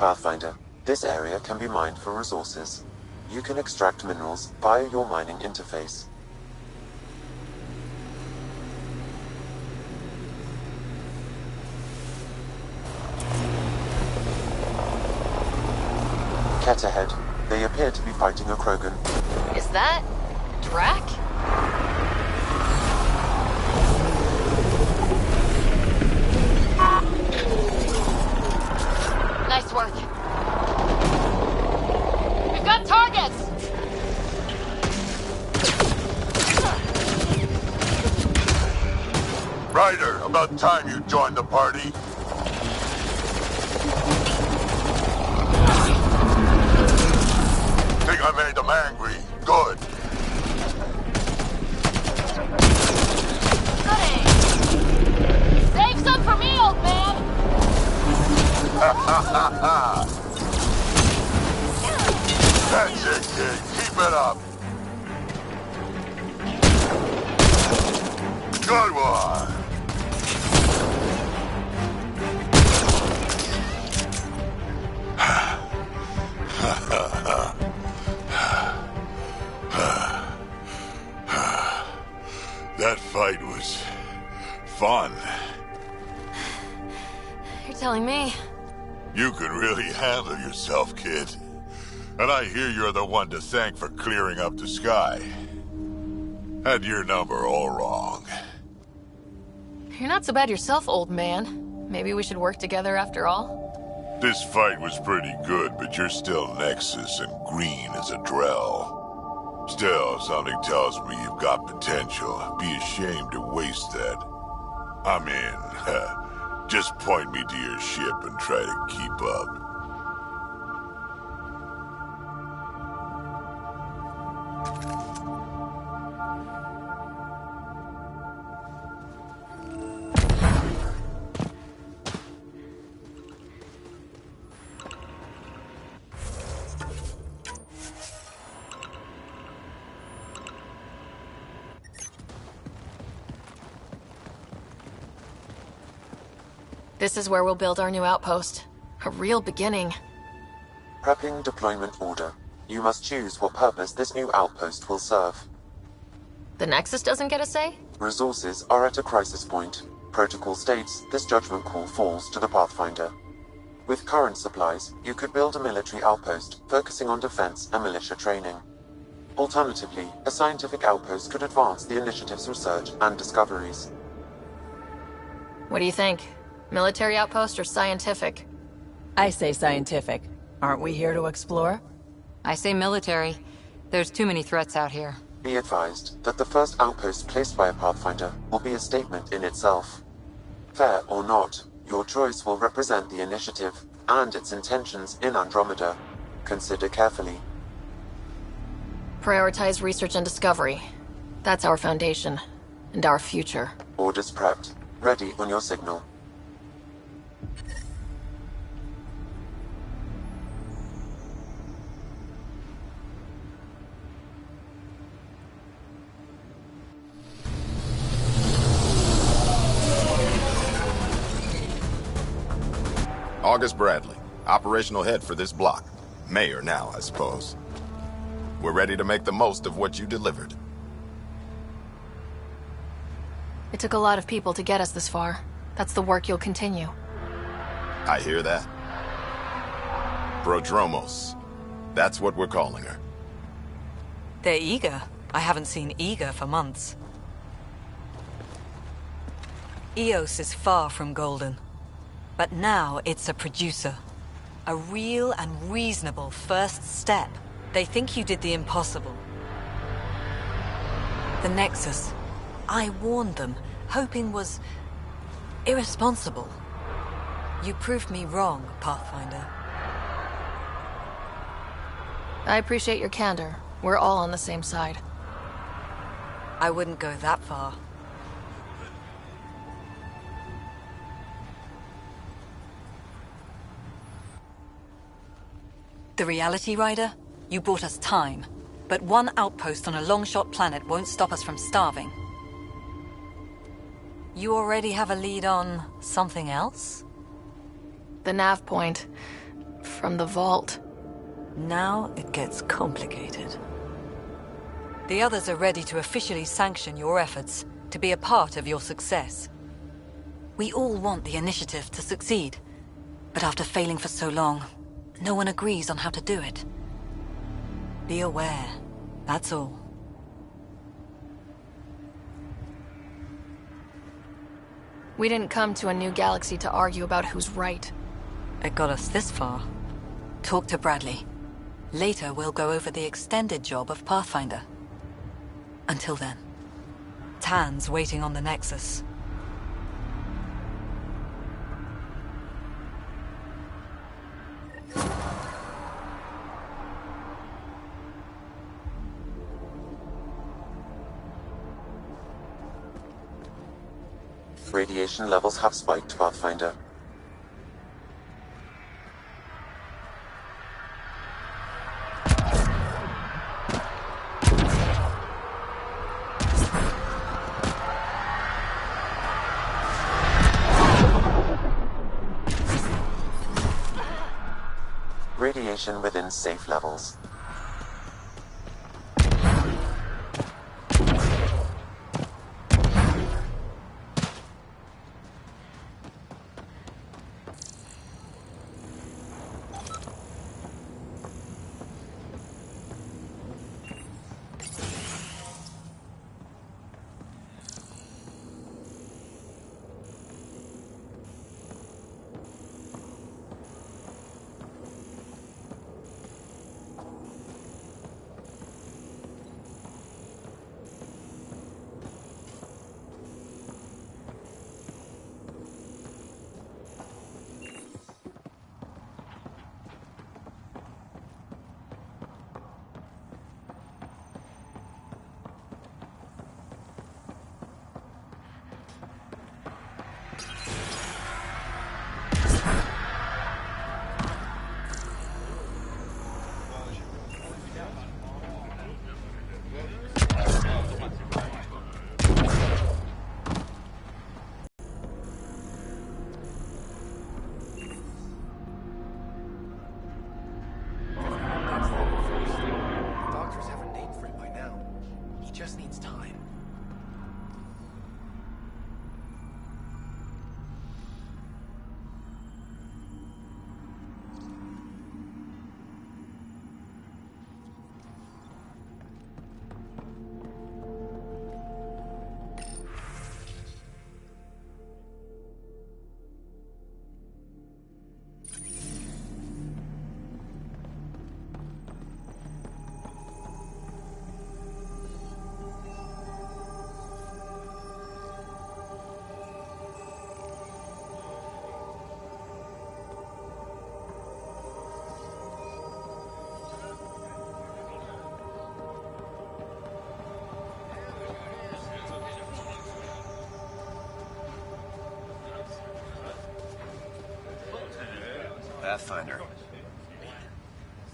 Pathfinder, this area can be mined for resources. You can extract minerals via your mining interface. Ket ahead. They appear to be fighting a Krogan. Is that a Drac? Nice work. We've got targets! Ryder, about time you joined the party. Think I made them angry. Good. Goody! Save some for me, old man! Ha ha ha ha! That's it, kid. Keep it up. Good one. That fight was fun. You're telling me? You can really handle yourself, kid. And I hear you're the one to thank for clearing up the sky. Had your number all wrong. You're not so bad yourself, old man. Maybe we should work together after all? This fight was pretty good, but you're still Nexus and green as a Drell. Still, something tells me you've got potential. Be ashamed to waste that. I'm in. Just point me to your ship and try to keep up. This is where we'll build our new outpost. A real beginning. Prepping deployment order. You must choose what purpose this new outpost will serve. The Nexus doesn't get a say? Resources are at a crisis point. Protocol states this judgment call falls to the Pathfinder. With current supplies, you could build a military outpost focusing on defense and militia training. Alternatively, a scientific outpost could advance the initiative's research and discoveries. What do you think? Military outpost or scientific? I say scientific. Aren't we here to explore? I say military. There's too many threats out here. Be advised that the first outpost placed by a Pathfinder will be a statement in itself. Fair or not, your choice will represent the initiative and its intentions in Andromeda. Consider carefully. Prioritize research and discovery. That's our foundation. And our future. Orders prepped. Ready on your signal. August Bradley, operational head for this block. Mayor now, I suppose. We're ready to make the most of what you delivered. It took a lot of people to get us this far. That's the work you'll continue. I hear that. Prodromos. That's what we're calling her. They're eager. I haven't seen eager for months. Eos is far from golden. But now it's a producer. A real and reasonable first step. They think you did the impossible. The Nexus. I warned them, hoping was irresponsible. You proved me wrong, Pathfinder. I appreciate your candor. We're all on the same side. I wouldn't go that far. The Reality Rider? You bought us time. But one outpost on a long-shot planet won't stop us from starving. You already have a lead on something else? The nav point. from the vault. Now it gets complicated. The others are ready to officially sanction your efforts, to be a part of your success. We all want the initiative to succeed, but after failing for so long, no one agrees on how to do it. Be aware, that's all. We didn't come to a new galaxy to argue about who's right. It got us this far. Talk to Bradley. Later, we'll go over the extended job of Pathfinder. Until then, Tan's waiting on the Nexus. Radiation levels have spiked, Pathfinder. Radiation within safe levels.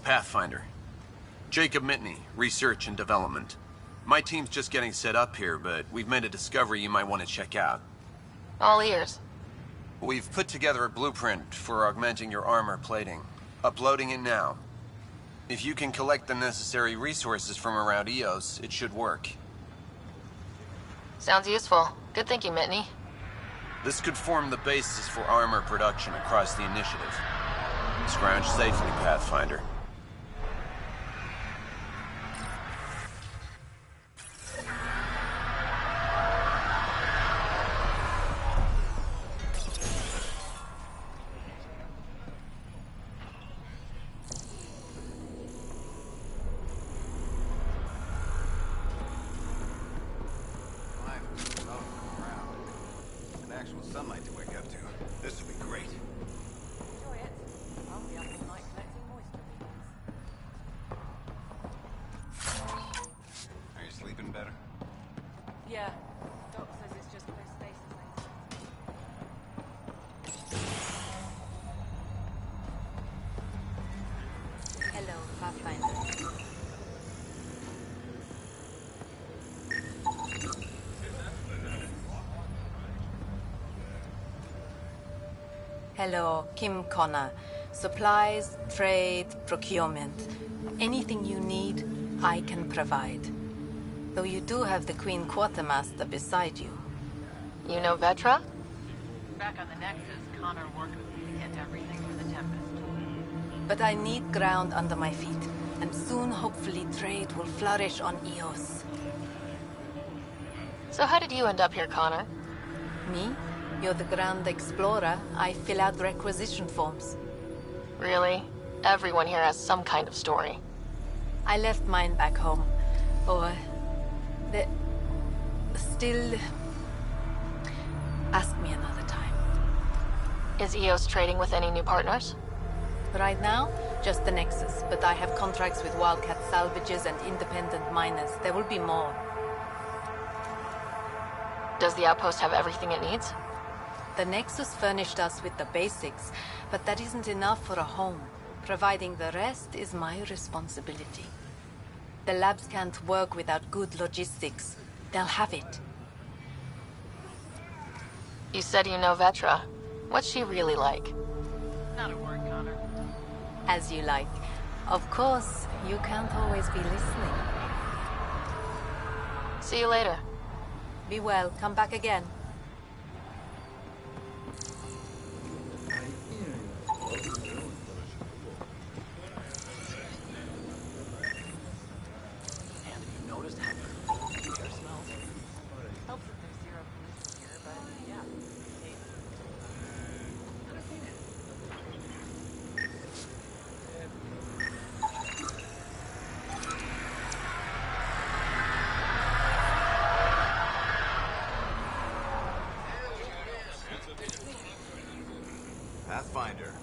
Pathfinder. Jacob Mitney, Research and Development. My team's just getting set up here, but we've made a discovery you might want to check out. All ears. We've put together a blueprint for augmenting your armor plating. Uploading it now. If you can collect the necessary resources from around EOS, it should work. Sounds useful. Good thinking, Mitney. This could form the basis for armor production across the initiative. Scrounge safely, Pathfinder. Yeah. Doc says it's just post-stasis. Hello, Pathfinder. Hello, Kim Connor. Supplies, trade, procurement. Anything you need, I can provide. Though you do have the Queen Quartermaster beside you. You know Vetra? Back on the Nexus, Connor worked with me to get everything for the Tempest. But I need ground under my feet, and soon hopefully trade will flourish on Eos. So how did you end up here, Connor? Me? You're the Grand Explorer. I fill out requisition forms. Really? Everyone here has some kind of story. I left mine back home. Or... the... still... Ask me another time. Is Eos trading with any new partners? Right now, just the Nexus, but I have contracts with Wildcat salvages and independent miners. There will be more. Does the outpost have everything it needs? The Nexus furnished us with the basics, but that isn't enough for a home. Providing the rest is my responsibility. The labs can't work without good logistics. They'll have it. You said you know Vetra. What's she really like? Not a word, Connor. As you like. Of course, you can't always be listening. See you later. Be well. Come back again. Pathfinder.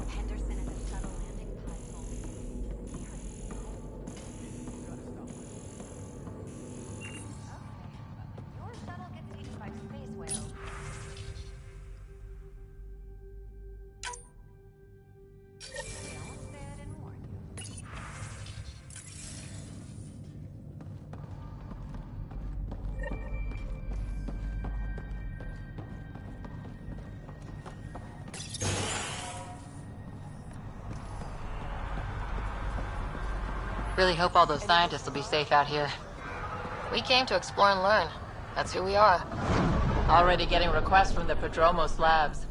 Henderson is a shuttle landing platform. Your shuttle gets eaten by space whales. Don't say I didn't warn you. Really hope all those scientists will be safe out here. We came to explore and learn. That's who we are. Already getting requests from the Prodromos labs.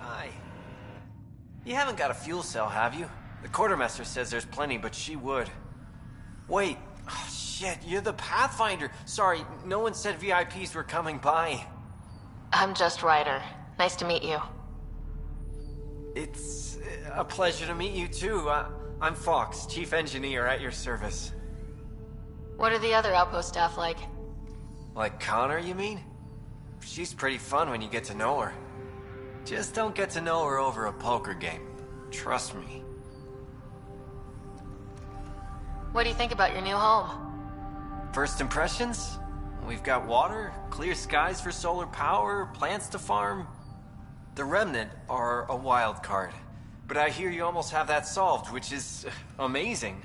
Hi. You haven't got a fuel cell, have you? The quartermaster says there's plenty, but she would. Wait. Oh, shit, you're the Pathfinder. Sorry, no one said VIPs were coming by. I'm just Ryder. Nice to meet you. It's a pleasure to meet you, too. I'm Fox, Chief Engineer at your service. What are the other outpost staff like? Like Connor, you mean? She's pretty fun when you get to know her. Just don't get to know her over a poker game. Trust me. What do you think about your new home? First impressions? We've got water, clear skies for solar power, plants to farm. The Remnant are a wild card, but I hear you almost have that solved, which is amazing.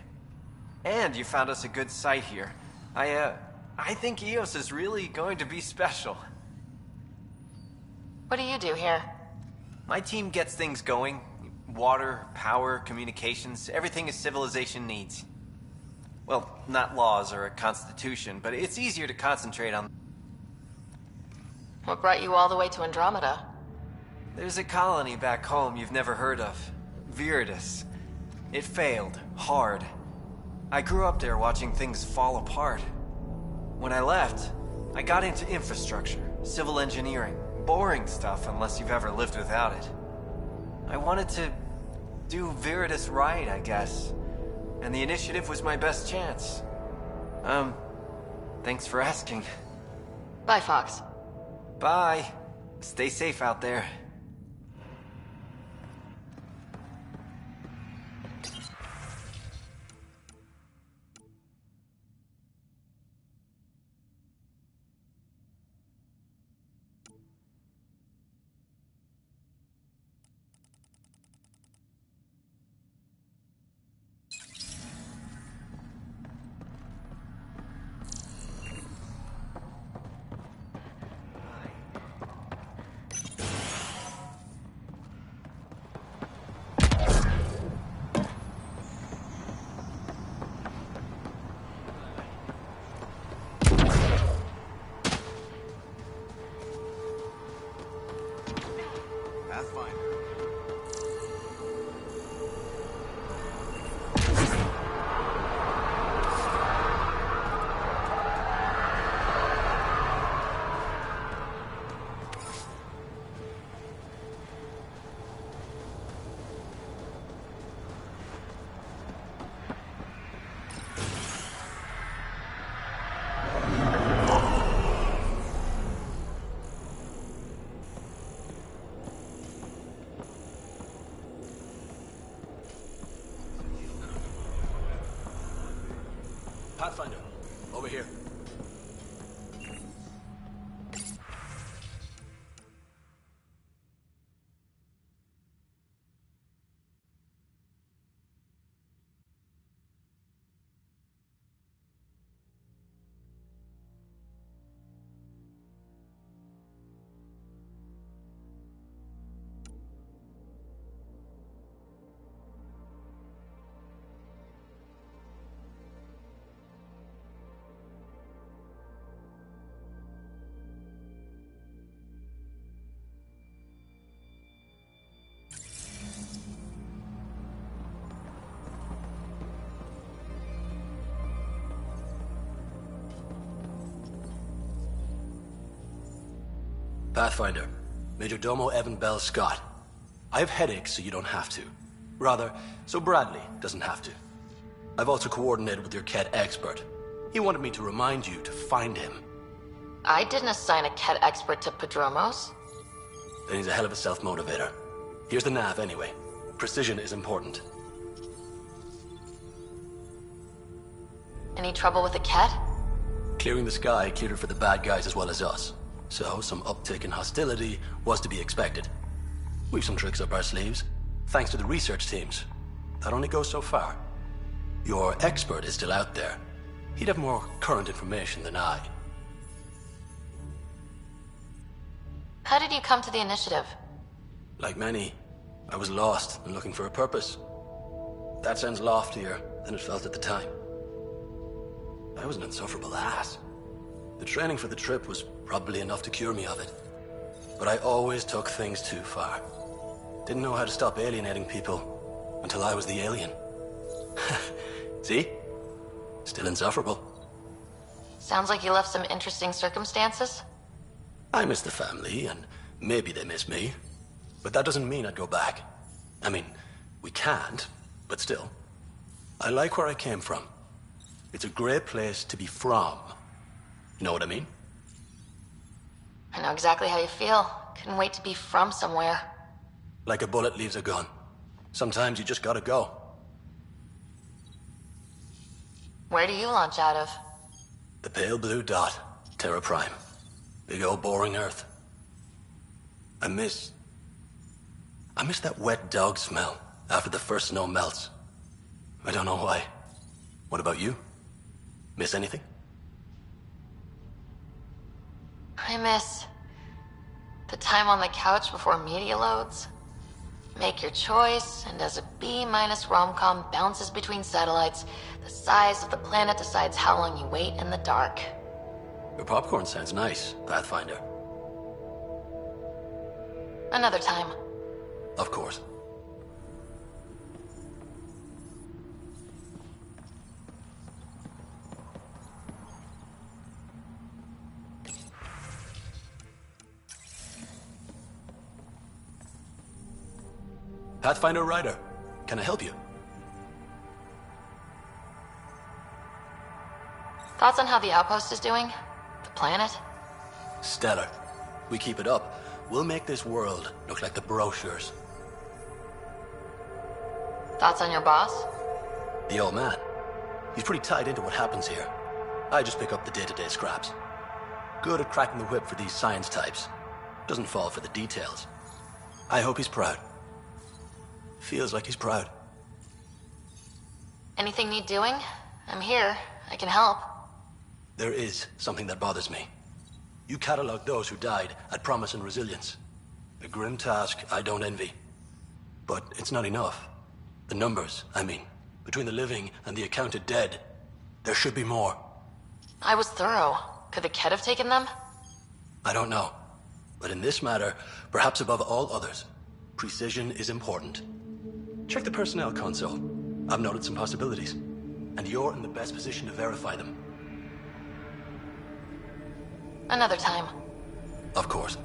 And you found us a good site here. I think Eos is really going to be special. What do you do here? My team gets things going. Water, power, communications, everything a civilization needs. Well, not laws or a constitution, but it's easier to concentrate on. What brought you all the way to Andromeda? There's a colony back home you've never heard of. Viridis. It failed, hard. I grew up there watching things fall apart. When I left, I got into infrastructure, civil engineering. Boring stuff unless you've ever lived without it. I wanted to do Viridis right, I guess. And the initiative was my best chance. Thanks for asking. Bye, Fox. Bye. Stay safe out there. Pathfinder. Pathfinder, over here. Pathfinder, Major Domo Evan Bell Scott. I have headaches, so you don't have to. Rather, so Bradley doesn't have to. I've also coordinated with your Ket expert. He wanted me to remind you to find him. I didn't assign a Ket expert to Padromos. Then he's a hell of a self-motivator. Here's the nav anyway. Precision is important. Any trouble with the Ket? Clearing the sky cleared it for the bad guys as well as us. So, some uptick in hostility was to be expected. We've some tricks up our sleeves, thanks to the research teams. That only goes so far. Your expert is still out there. He'd have more current information than I. How did you come to the initiative? Like many, I was lost and looking for a purpose. That sounds loftier than it felt at the time. I was an insufferable ass. The training for the trip was probably enough to cure me of it. But I always took things too far. Didn't know how to stop alienating people until I was the alien. See? Still insufferable. Sounds like you left some interesting circumstances. I miss the family, and maybe they miss me. But that doesn't mean I'd go back. I mean, we can't, but still. I like where I came from. It's a great place to be from. You know what I mean? I know exactly how you feel. Couldn't wait to be from somewhere. Like a bullet leaves a gun. Sometimes you just gotta go. Where do you launch out of? The pale blue dot, Terra Prime. Big old boring Earth. I miss that wet dog smell after the first snow melts. I don't know why. What about you? Miss anything? I miss the time on the couch before media loads. Make your choice, and as a B- rom-com bounces between satellites, the size of the planet decides how long you wait in the dark. Your popcorn sounds nice, Pathfinder. Another time. Of course. Pathfinder Ryder, can I help you? Thoughts on how the outpost is doing? The planet? Stellar. We keep it up, we'll make this world look like the brochures. Thoughts on your boss? The old man. He's pretty tied into what happens here. I just pick up the day-to-day scraps. Good at cracking the whip for these science types. Doesn't fall for the details. I hope he's proud. Feels like he's proud. Anything need doing? I'm here. I can help. There is something that bothers me. You catalog those who died at Promise and Resilience. A grim task I don't envy. But it's not enough. The numbers, I mean, between the living and the accounted dead, there should be more. I was thorough. Could the Ket have taken them? I don't know. But in this matter, perhaps above all others, Precision is important. Check the personnel console. I've noted some possibilities, and you're in the best position to verify them. Another time. Of course.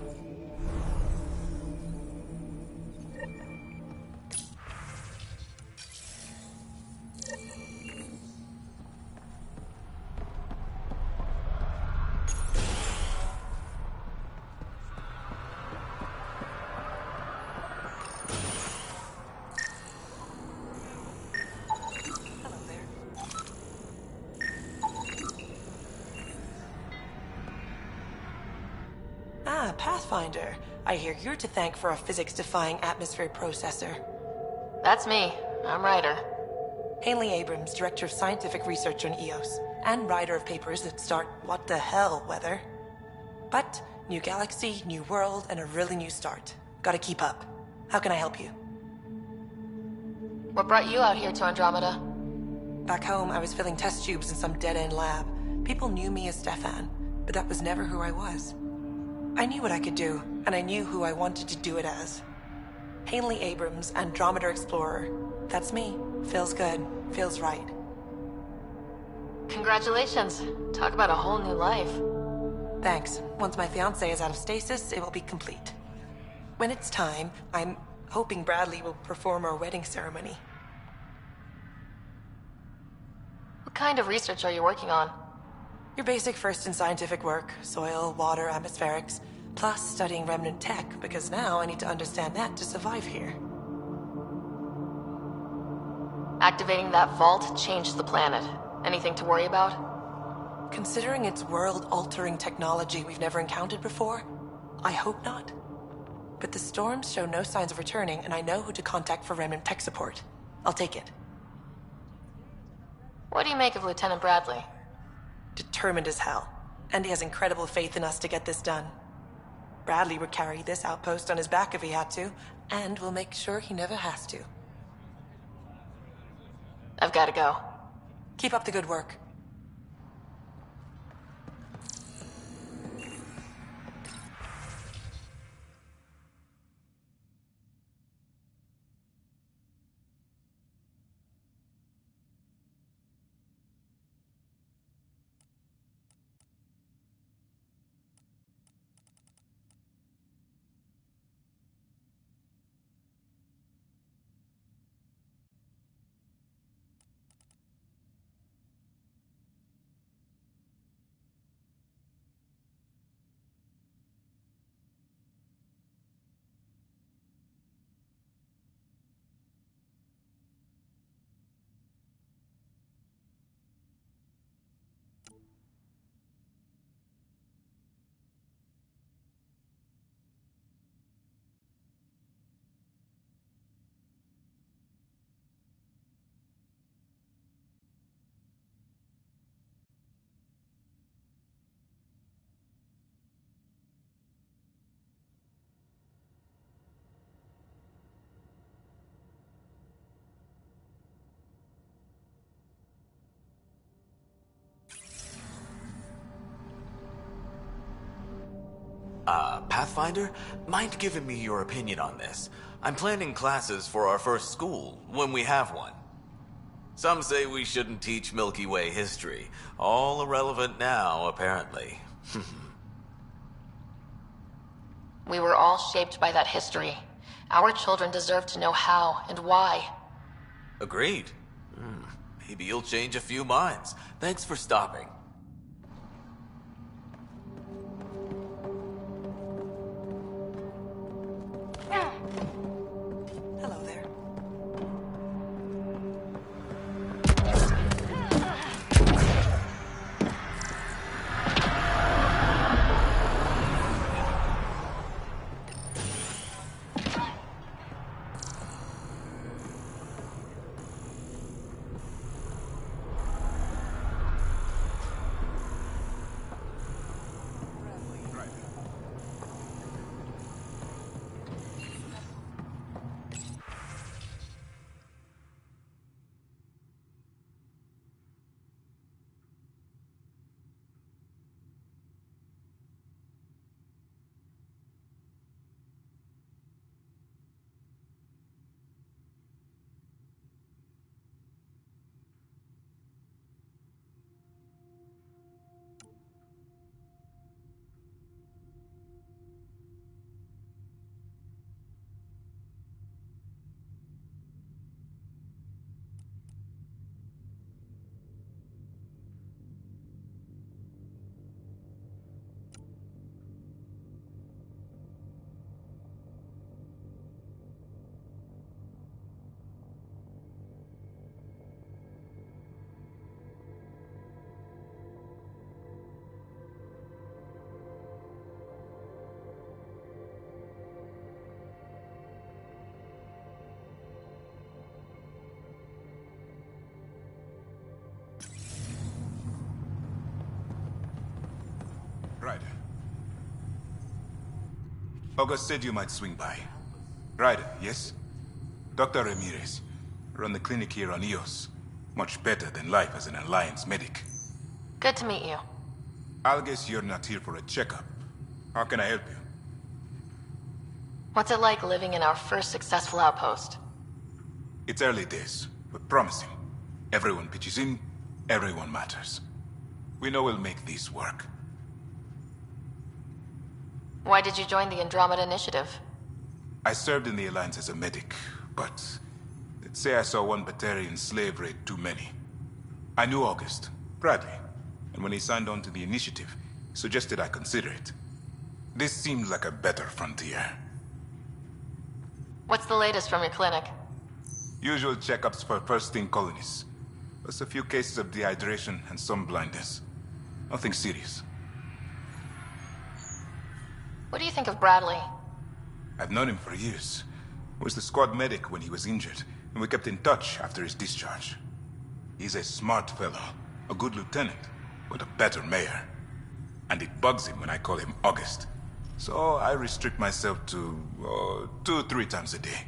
Pathfinder. I hear you're to thank for a physics-defying atmosphere processor. That's me. I'm Ryder. Haley Abrams, Director of Scientific Research on EOS, and writer of papers that start what the hell weather. But, new galaxy, new world, and a really new start. Gotta keep up. How can I help you? What brought you out here to Andromeda? Back home, I was filling test tubes in some dead-end lab. People knew me as Stefan, but that was never who I was. I knew what I could do, and I knew who I wanted to do it as. Haley Abrams, Andromeda Explorer. That's me. Feels good. Feels right. Congratulations. Talk about a whole new life. Thanks. Once my fiancé is out of stasis, it will be complete. When it's time, I'm hoping Bradley will perform our wedding ceremony. What kind of research are you working on? Your basic first in scientific work, soil, water, atmospherics, plus studying remnant tech, because now I need to understand that to survive here. Activating that vault changed the planet. Anything to worry about? Considering it's world-altering technology we've never encountered before, I hope not. But the storms show no signs of returning, and I know who to contact for remnant tech support. I'll take it. What do you make of Lieutenant Bradley? Determined as hell. And he has incredible faith in us to get this done. Bradley would carry this outpost on his back if he had to, and we'll make sure he never has to. I've got to go. Keep up the good work. Pathfinder? Mind giving me your opinion on this? I'm planning classes for our first school, when we have one. Some say we shouldn't teach Milky Way history. All irrelevant now, apparently. We were all shaped by that history. Our children deserve to know how and why. Agreed. Maybe you'll change a few minds. Thanks for stopping. Hello there. Ryder. August said you might swing by. Ryder, yes? Dr. Ramirez. Run the clinic here on Eos. Much better than life as an Alliance medic. Good to meet you. I'll guess you're not here for a checkup. How can I help you? What's it like living in our first successful outpost? It's early days, but promising. Everyone pitches in, everyone matters. We know we'll make these work. Why did you join the Andromeda Initiative? I served in the Alliance as a medic, but let's say I saw one Batarian slave raid too many. I knew August, Bradley, and when he signed on to the Initiative, he suggested I consider it. This seems like a better frontier. What's the latest from your clinic? Usual checkups for first-thing colonists. Plus a few cases of dehydration and some blindness. Nothing serious. What do you think of Bradley? I've known him for years. He was the squad medic when he was injured, and we kept in touch after his discharge. He's a smart fellow, a good lieutenant, but a better mayor. And it bugs him when I call him August. So I restrict myself to 2-3 times a day.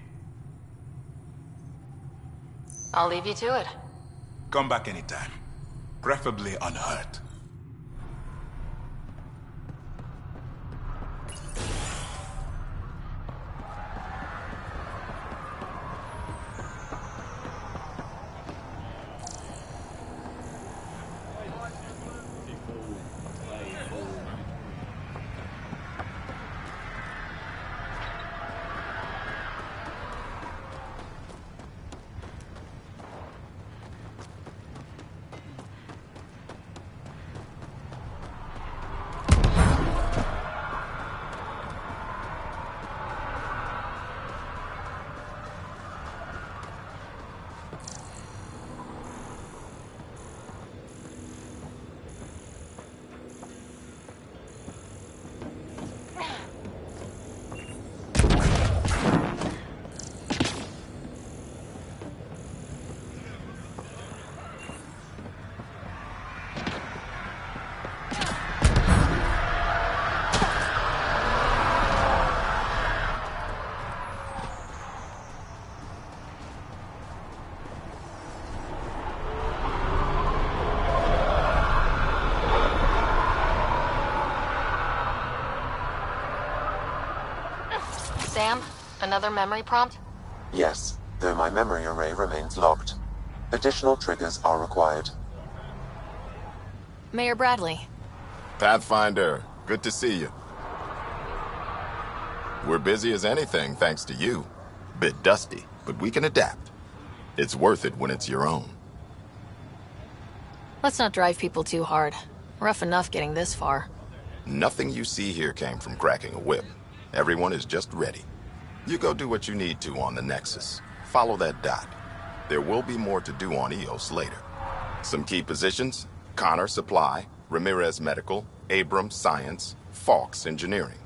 I'll leave you to it. Come back anytime. Preferably unhurt. Sam, another memory prompt? Yes, though my memory array remains locked. Additional triggers are required. Mayor Bradley. Pathfinder, good to see you. We're busy as anything, thanks to you. Bit dusty, but we can adapt. It's worth it when it's your own. Let's not drive people too hard. Rough enough getting this far. Nothing you see here came from cracking a whip. Everyone is just ready. You go do what you need to on the Nexus. Follow that dot. There will be more to do on Eos later. Some key positions: Connor Supply, Ramirez Medical, Abrams Science, Fawkes Engineering.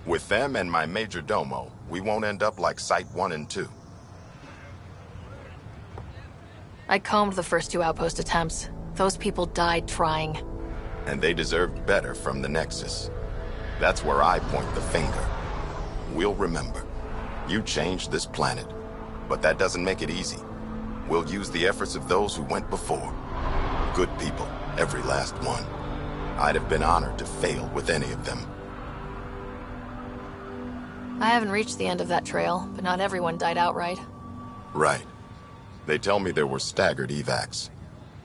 With them and my major domo, we won't end up like Site 1 and 2. I combed the first 2 outpost attempts. Those people died trying. And they deserved better from the Nexus. That's where I point the finger. We'll remember. You changed this planet, but that doesn't make it easy. We'll use the efforts of those who went before. Good people, every last one. I'd have been honored to fail with any of them. I haven't reached the end of that trail, but not everyone died outright. Right. They tell me there were staggered evacs.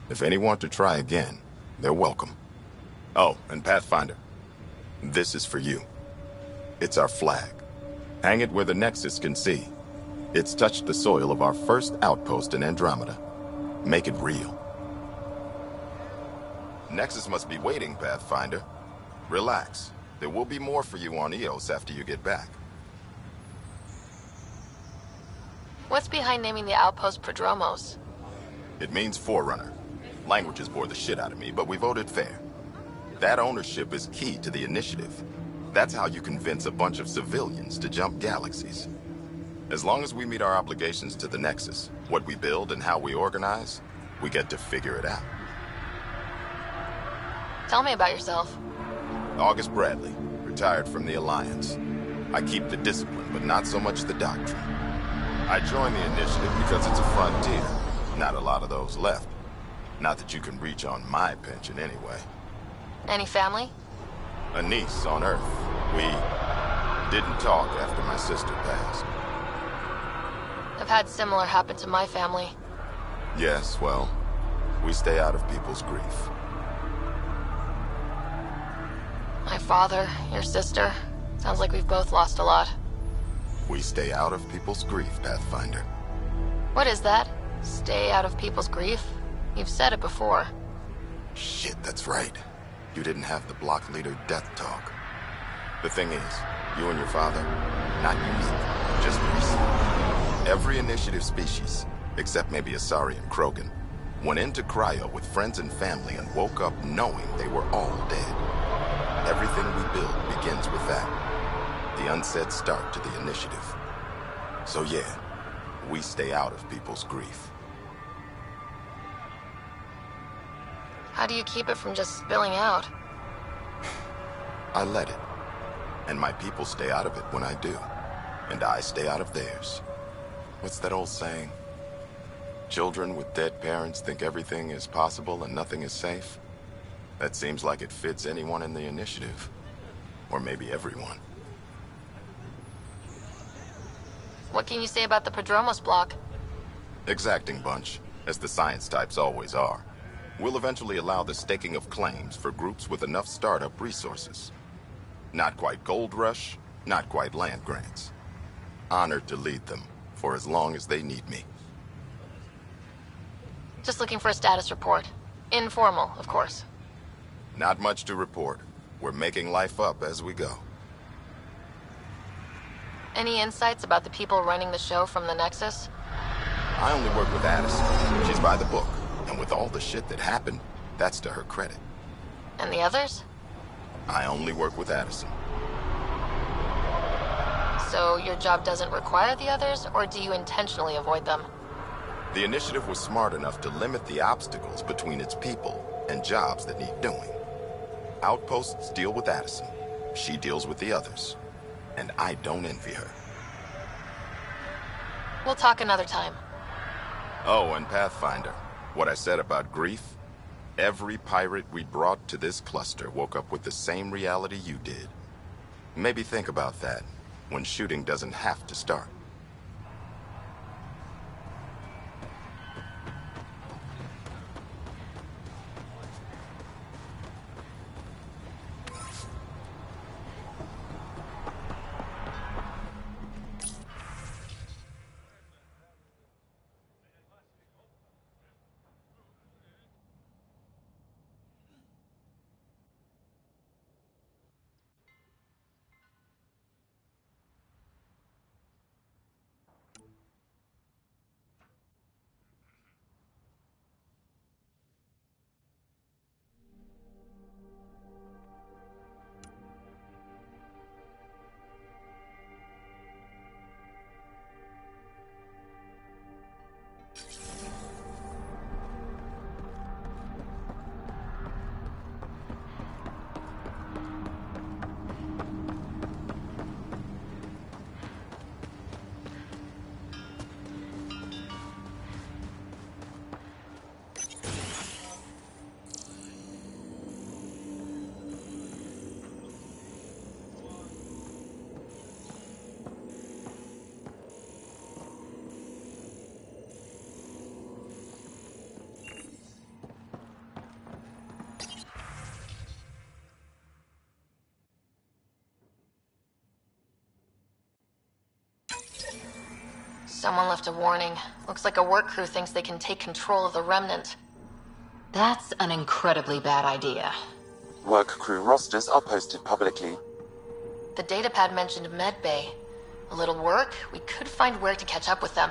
If any want to try again, they're welcome. Oh, and Pathfinder, this is for you. It's our flag. Hang it where the Nexus can see. It's touched the soil of our first outpost in Andromeda. Make it real. Nexus must be waiting, Pathfinder. Relax. There will be more for you on Eos after you get back. What's behind naming the outpost Prodromos? It means Forerunner. Languages bore the shit out of me, but we voted fair. That ownership is key to the initiative. That's how you convince a bunch of civilians to jump galaxies. As long as we meet our obligations to the Nexus, what we build and how we organize, we get to figure it out. Tell me about yourself. August Bradley, retired from the Alliance. I keep the discipline, but not so much the doctrine. I joined the initiative because it's a frontier. Not a lot of those left. Not that you can reach on my pension anyway. Any family? A niece on Earth. We didn't talk after my sister passed. I've had similar happen to my family. Yes, well, we stay out of people's grief. My father, your sister. Sounds like we've both lost a lot. We stay out of people's grief, Pathfinder. What is that? Stay out of people's grief? You've said it before. Shit, that's right. You didn't have the block leader death talk. The thing is, you and your father, not unique, just recent. Every initiative species, except maybe Asari and Krogan, went into cryo with friends and family and woke up knowing they were all dead. Everything we build begins with that. The unsaid start to the initiative. So yeah, we stay out of people's grief. How do you keep it from just spilling out? I let it. And my people stay out of it when I do. And I stay out of theirs. What's that old saying? Children with dead parents think everything is possible and nothing is safe? That seems like it fits anyone in the initiative. Or maybe everyone. What can you say about the Prodromos block? Exacting bunch, as the science types always are. We'll eventually allow the staking of claims for groups with enough startup resources. Not quite gold rush, not quite land grants. Honored to lead them, for as long as they need me. Just looking for a status report. Informal, of course. Not much to report. We're making life up as we go. Any insights about the people running the show from the Nexus? I only work with Addison. She's by the book. And with all the shit that happened, that's to her credit. And the others? I only work with Addison. So your job doesn't require the others, or do you intentionally avoid them? The initiative was smart enough to limit the obstacles between its people and jobs that need doing. Outposts deal with Addison. She deals with the others. And I don't envy her. We'll talk another time. Oh, and Pathfinder. What I said about grief? Every pirate we brought to this cluster woke up with the same reality you did. Maybe think about that, when shooting doesn't have to start. Someone left a warning. Looks like a work crew thinks they can take control of the Remnant. That's an incredibly bad idea. Work crew rosters are posted publicly. The datapad mentioned Medbay. A little work, we could find where to catch up with them.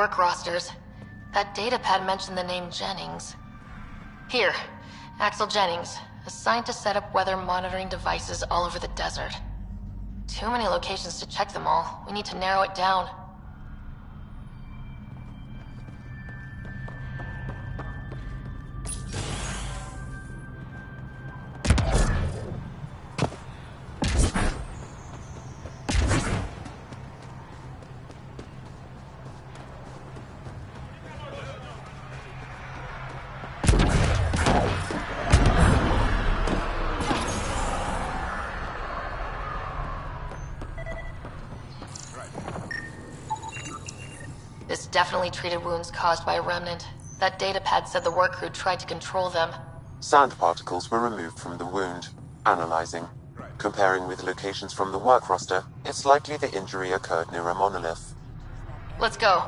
work rosters. That datapad mentioned the name Jennings. Here, Axel Jennings, assigned to set up weather monitoring devices all over the desert. Too many locations to check them all. We need to narrow it down. This definitely treated wounds caused by a remnant. That datapad said the work crew tried to control them. Sand particles were removed from the wound. Analyzing. Comparing with locations from the work roster, it's likely the injury occurred near a monolith. Let's go.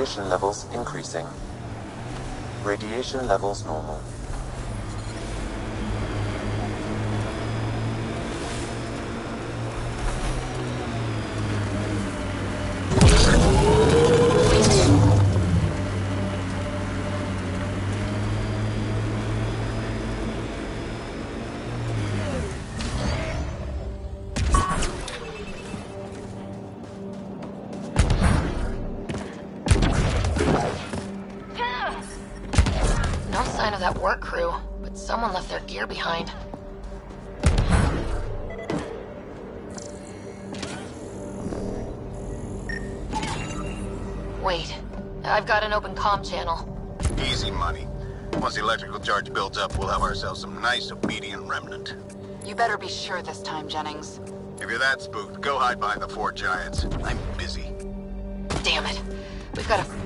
Radiation levels increasing. Radiation levels normal. No sign of that work crew, but someone left their gear behind. Wait, I've got an open comm channel. Easy money. Once the electrical charge builds up, we'll have ourselves some nice obedient remnant. You better be sure this time, Jennings. If you're that spooked, go hide behind the four giants. I'm busy. Damn it. We've got to...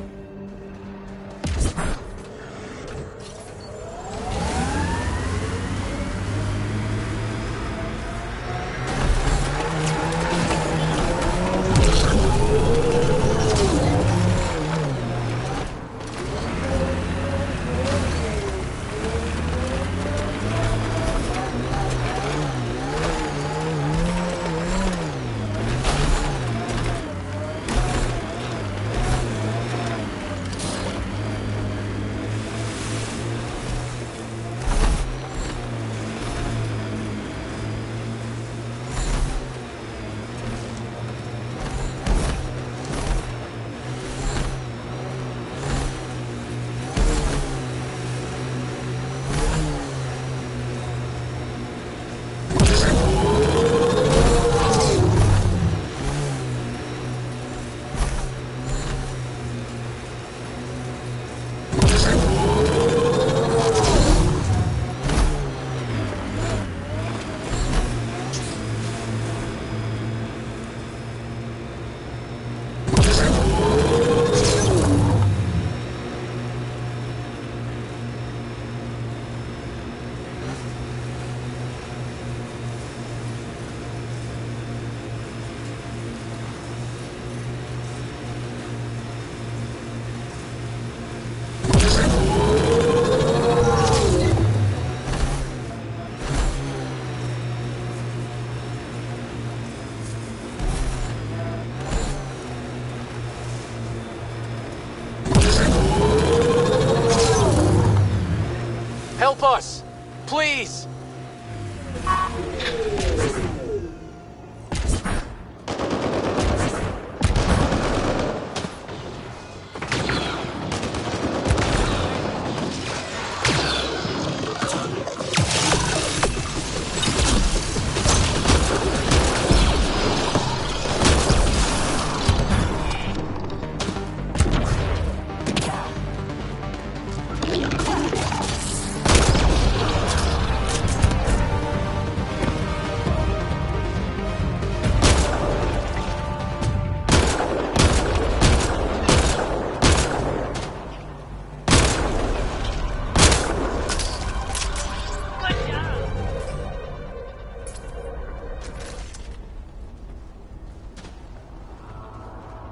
Help us! Please!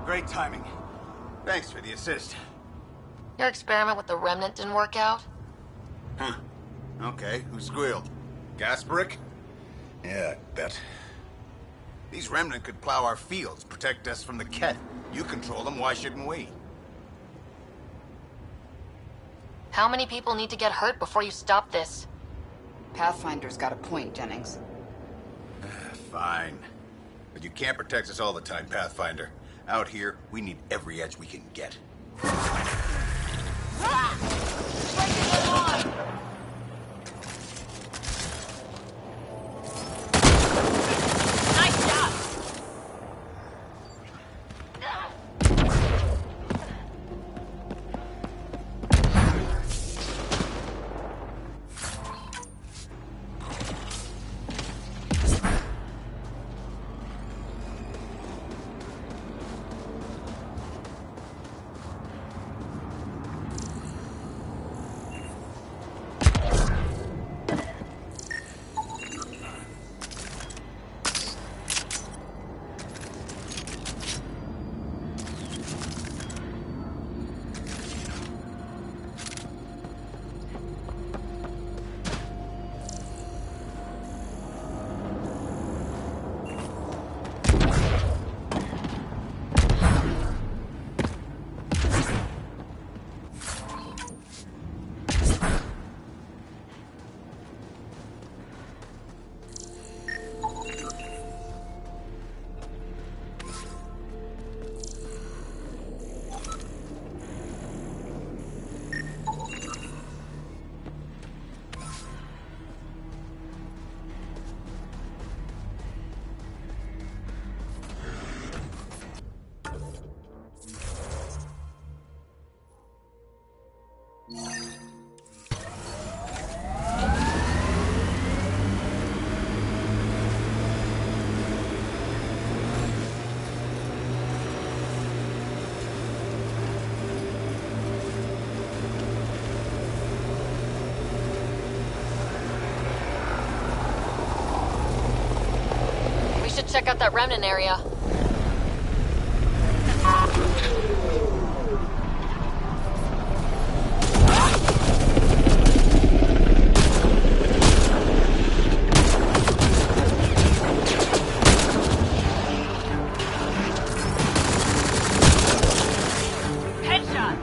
Great timing. Thanks for the assist. Your experiment with the remnant didn't work out? Huh. Okay, who squealed? Gasparic? Yeah, I bet. These remnant could plow our fields, protect us from the Ket. You control them, why shouldn't we? How many people need to get hurt before you stop this? Pathfinder's got a point, Jennings. Fine. But you can't protect us all the time, Pathfinder. Out here, we need every edge we can get. Nice job! check out that remnant area. Headshot!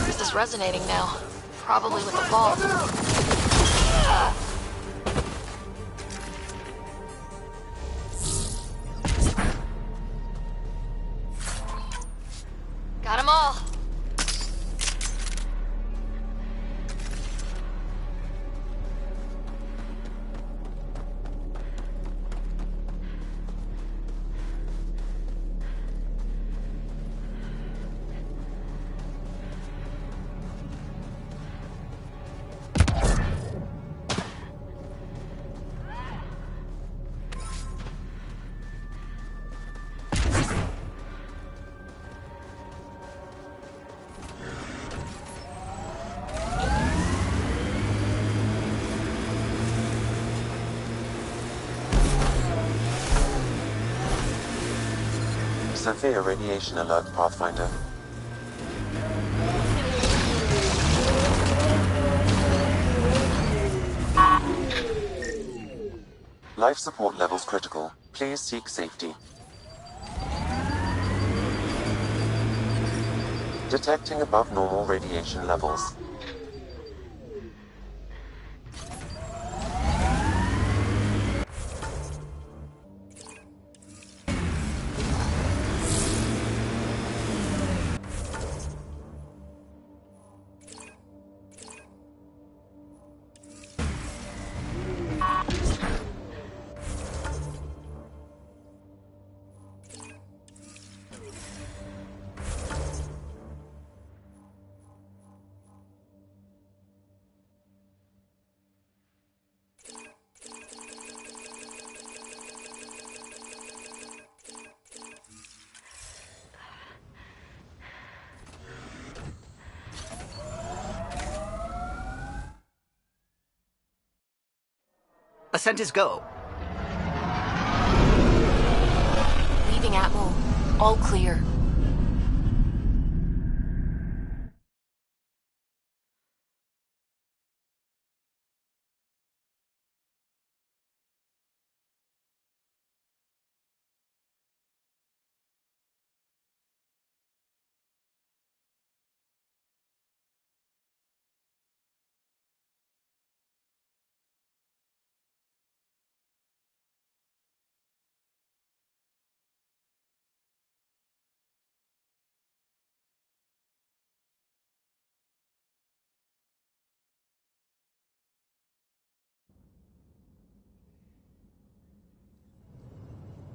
This is resonating now. Probably with the vault. Got 'em all. Severe radiation alert, Pathfinder. Life support levels critical. Please seek safety. Detecting above normal radiation levels. Ascent is go. Leaving Atmo. All clear.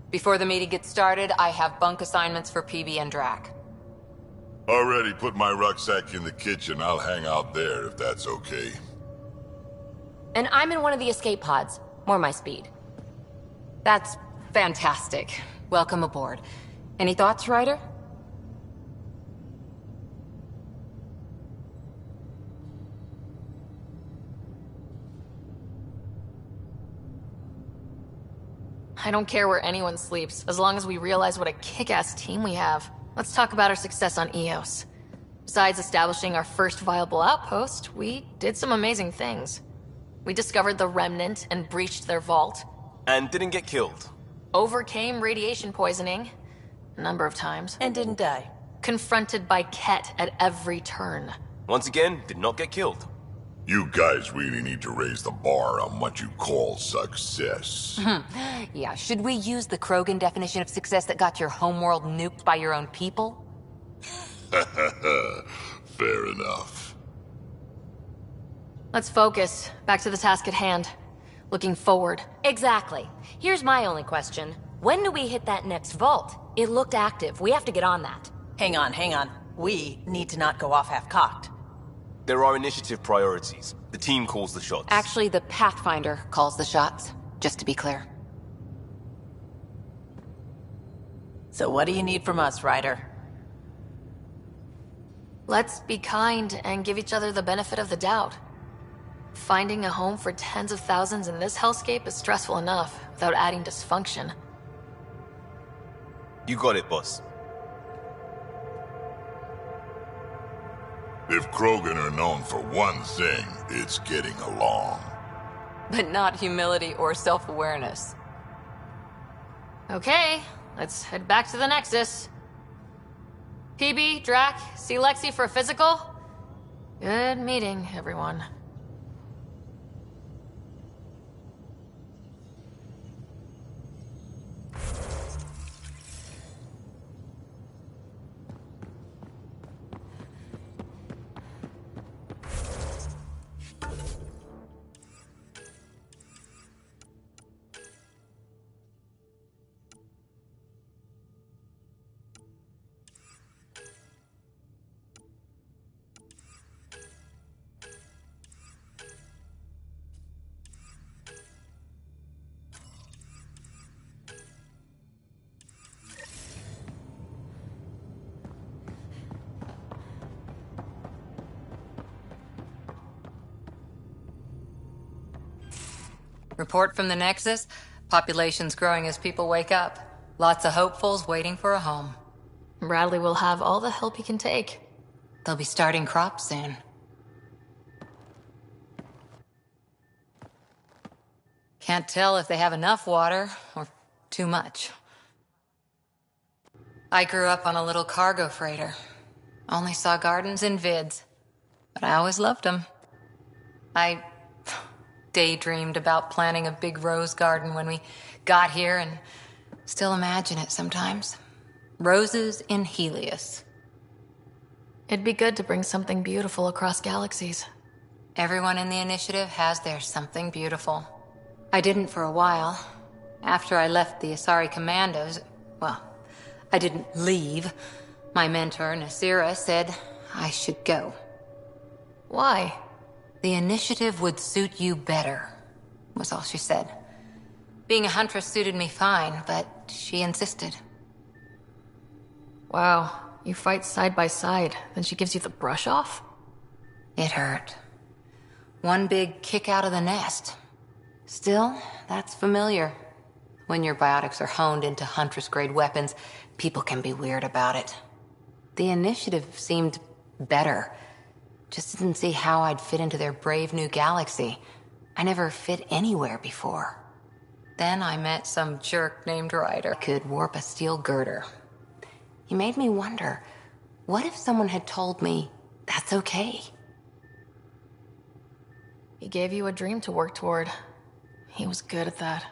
Before the meeting gets started, I have bunk assignments for PB and Drac. Already put my rucksack in the kitchen. I'll hang out there if that's okay. And I'm in one of the escape pods. More my speed. That's fantastic. Welcome aboard. Any thoughts, Ryder? I don't care where anyone sleeps, as long as we realize what a kick-ass team we have. Let's talk about our success on Eos. Besides establishing our first viable outpost, we did some amazing things. We discovered the Remnant and breached their vault. And didn't get killed. Overcame radiation poisoning. A number of times. And didn't die. Confronted by Ket at every turn. Once again, did not get killed. You guys really need to raise the bar on what you call success. Yeah, should we use the Krogan definition of success that got your homeworld nuked by your own people? Fair enough. Let's focus. Back to the task at hand. Looking forward. Exactly. Here's my only question. When do we hit that next vault? It looked active. We have to get on that. Hang on, hang on. We need to not go off half-cocked. There are initiative priorities. The team calls the shots. Actually, the Pathfinder calls the shots, just to be clear. So what do you need from us, Ryder? Let's be kind and give each other the benefit of the doubt. Finding a home for tens of thousands in this hellscape is stressful enough, without adding dysfunction. You got it, boss. If Krogan are known for one thing, it's getting along. But not humility or self-awareness. Okay, let's head back to the Nexus. PB, Drac, see Lexi for a physical? Good meeting, everyone. Report from the Nexus. Population's growing as people wake up. Lots of hopefuls waiting for a home. Bradley will have all the help he can take. They'll be starting crops soon. Can't tell if they have enough water or too much. I grew up on a little cargo freighter. Only saw gardens in vids, but I always loved them. I daydreamed about planting a big rose garden when we got here and still imagine it sometimes. Roses in Helios. It'd be good to bring something beautiful across galaxies. Everyone in the initiative has their something beautiful. I didn't for a while. After I left the Asari Commandos, well, I didn't leave. My mentor, Nasira, said I should go. Why? The initiative would suit you better, was all she said. Being a huntress suited me fine, but she insisted. Wow, you fight side by side, then she gives you the brush off? It hurt. One big kick out of the nest. Still, that's familiar. When your biotics are honed into Huntress-grade weapons, people can be weird about it. The initiative seemed better. Just didn't see how I'd fit into their brave new galaxy. I never fit anywhere before. Then I met some jerk named Ryder. Could warp a steel girder. He made me wonder, what if someone had told me that's okay? He gave you a dream to work toward. He was good at that.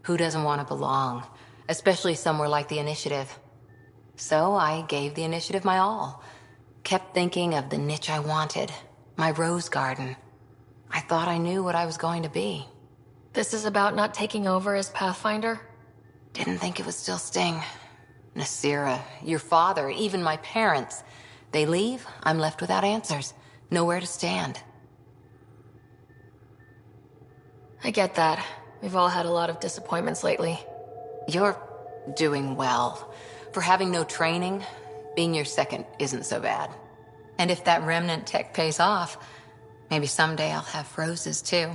Who doesn't want to belong? Especially somewhere like the Initiative. So I gave the Initiative my all. Kept thinking of the niche I wanted. My rose garden. I thought I knew what I was going to be. This is about not taking over as Pathfinder? Didn't think it would still sting. Nasira, your father, even my parents. They leave, I'm left without answers. Nowhere to stand. I get that. We've all had a lot of disappointments lately. You're doing well. For having no training, being your second isn't so bad. And if that remnant tech pays off, maybe someday I'll have roses too.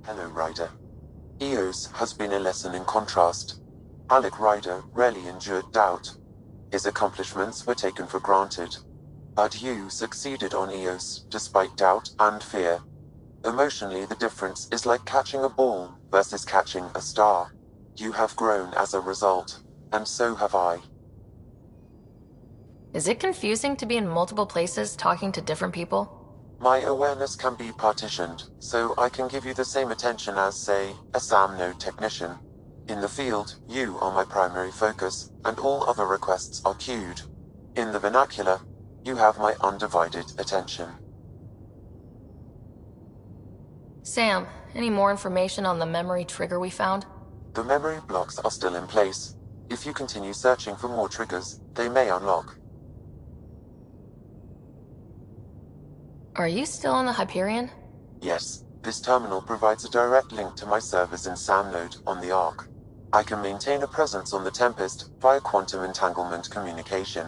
Hello, Ryder. Eos has been a lesson in contrast. Alec Ryder rarely endured doubt. His accomplishments were taken for granted. But you succeeded on Eos, despite doubt and fear. Emotionally, the difference is like catching a ball versus catching a star. You have grown as a result, and so have I. Is it confusing to be in multiple places talking to different people? My awareness can be partitioned, so I can give you the same attention as, say, a SAM node technician. In the field, you are my primary focus, and all other requests are queued. In the vernacular, you have my undivided attention. Sam, any more information on the memory trigger we found? The memory blocks are still in place. If you continue searching for more triggers, they may unlock. Are you still on the Hyperion? Yes, this terminal provides a direct link to my servers in SAM node on the Ark. I can maintain a presence on the Tempest via quantum entanglement communication.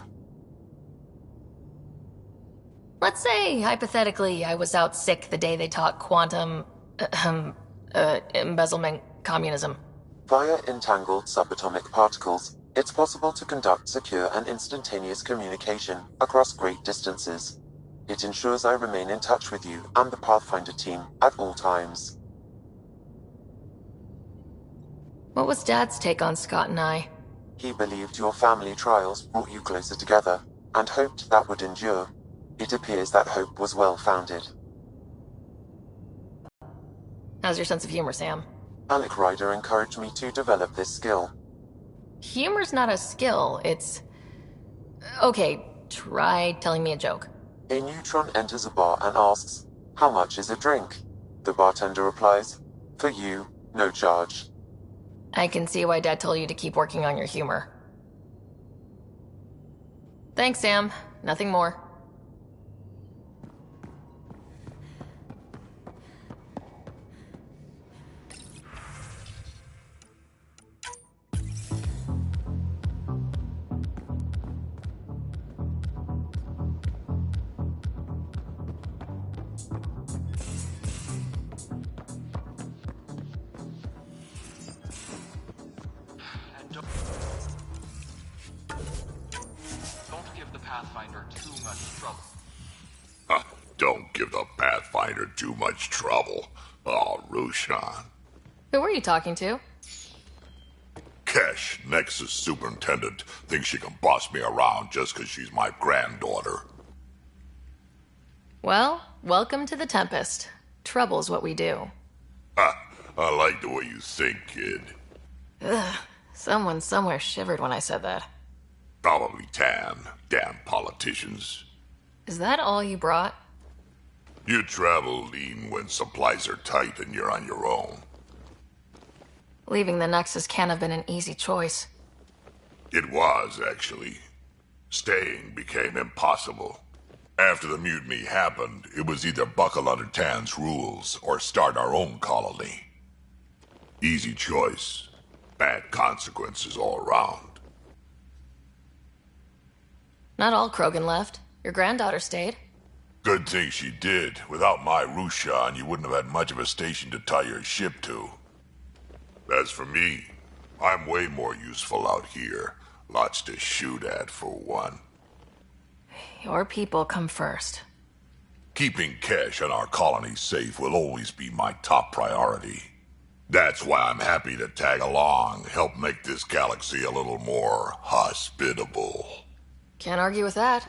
Let's say, hypothetically, I was out sick the day they taught quantum... embezzlement communism. Via entangled subatomic particles, it's possible to conduct secure and instantaneous communication across great distances. It ensures I remain in touch with you and the Pathfinder team at all times. What was Dad's take on Scott and I? He believed your family trials brought you closer together, and hoped that would endure. It appears that hope was well-founded. How's your sense of humor, Sam? Alec Ryder encouraged me to develop this skill. Humor's not a skill, it's... Okay, try telling me a joke. A neutron enters a bar and asks, "How much is a drink?" The bartender replies, "For you, no charge." I can see why Dad told you to keep working on your humor. Thanks, Sam. Nothing more. Don't give the Pathfinder too much trouble. Don't give the Pathfinder too much trouble. Oh, Rushan. Who were you talking to? Kesh, Nexus Superintendent, thinks she can boss me around just because she's my granddaughter. Well, welcome to the Tempest. Trouble's what we do. I like the way you think, kid. Ugh, someone somewhere shivered when I said that. Probably Tan. Damn politicians. Is that all you brought? You travel lean when supplies are tight and you're on your own. Leaving the Nexus can't have been an easy choice. It was, actually. Staying became impossible. After the mutiny happened, it was either buckle under Tan's rules or start our own colony. Easy choice. Bad consequences all around. Not all Krogan left. Your granddaughter stayed. Good thing she did. Without my Rushan, you wouldn't have had much of a station to tie your ship to. As for me, I'm way more useful out here. Lots to shoot at, for one. Your people come first. Keeping Kesh and our colony safe will always be my top priority. That's why I'm happy to tag along, help make this galaxy a little more hospitable. Can't argue with that.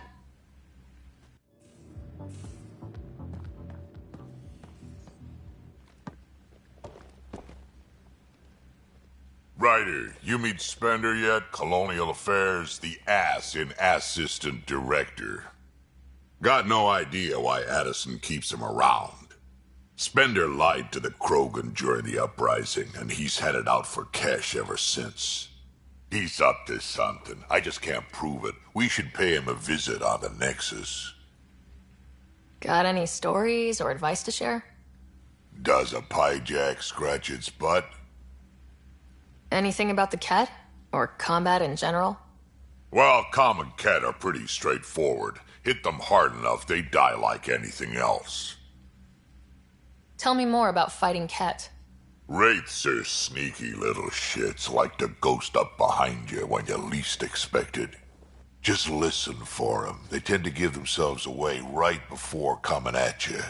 Ryder, you meet Spender yet? Colonial Affairs, the ass in Assistant Director. Got no idea why Addison keeps him around. Spender lied to the Krogan during the uprising, and he's headed out for Kesh ever since. He's up to something. I just can't prove it. We should pay him a visit on the Nexus. Got any stories or advice to share? Does a piejack scratch its butt? Anything about the Ket? Or combat in general? Well, common Ket are pretty straightforward. Hit them hard enough, they die like anything else. Tell me more about fighting Ket. Wraiths are sneaky little shits like to ghost up behind you when you least expect it. Just listen for them. They tend to give themselves away right before coming at you.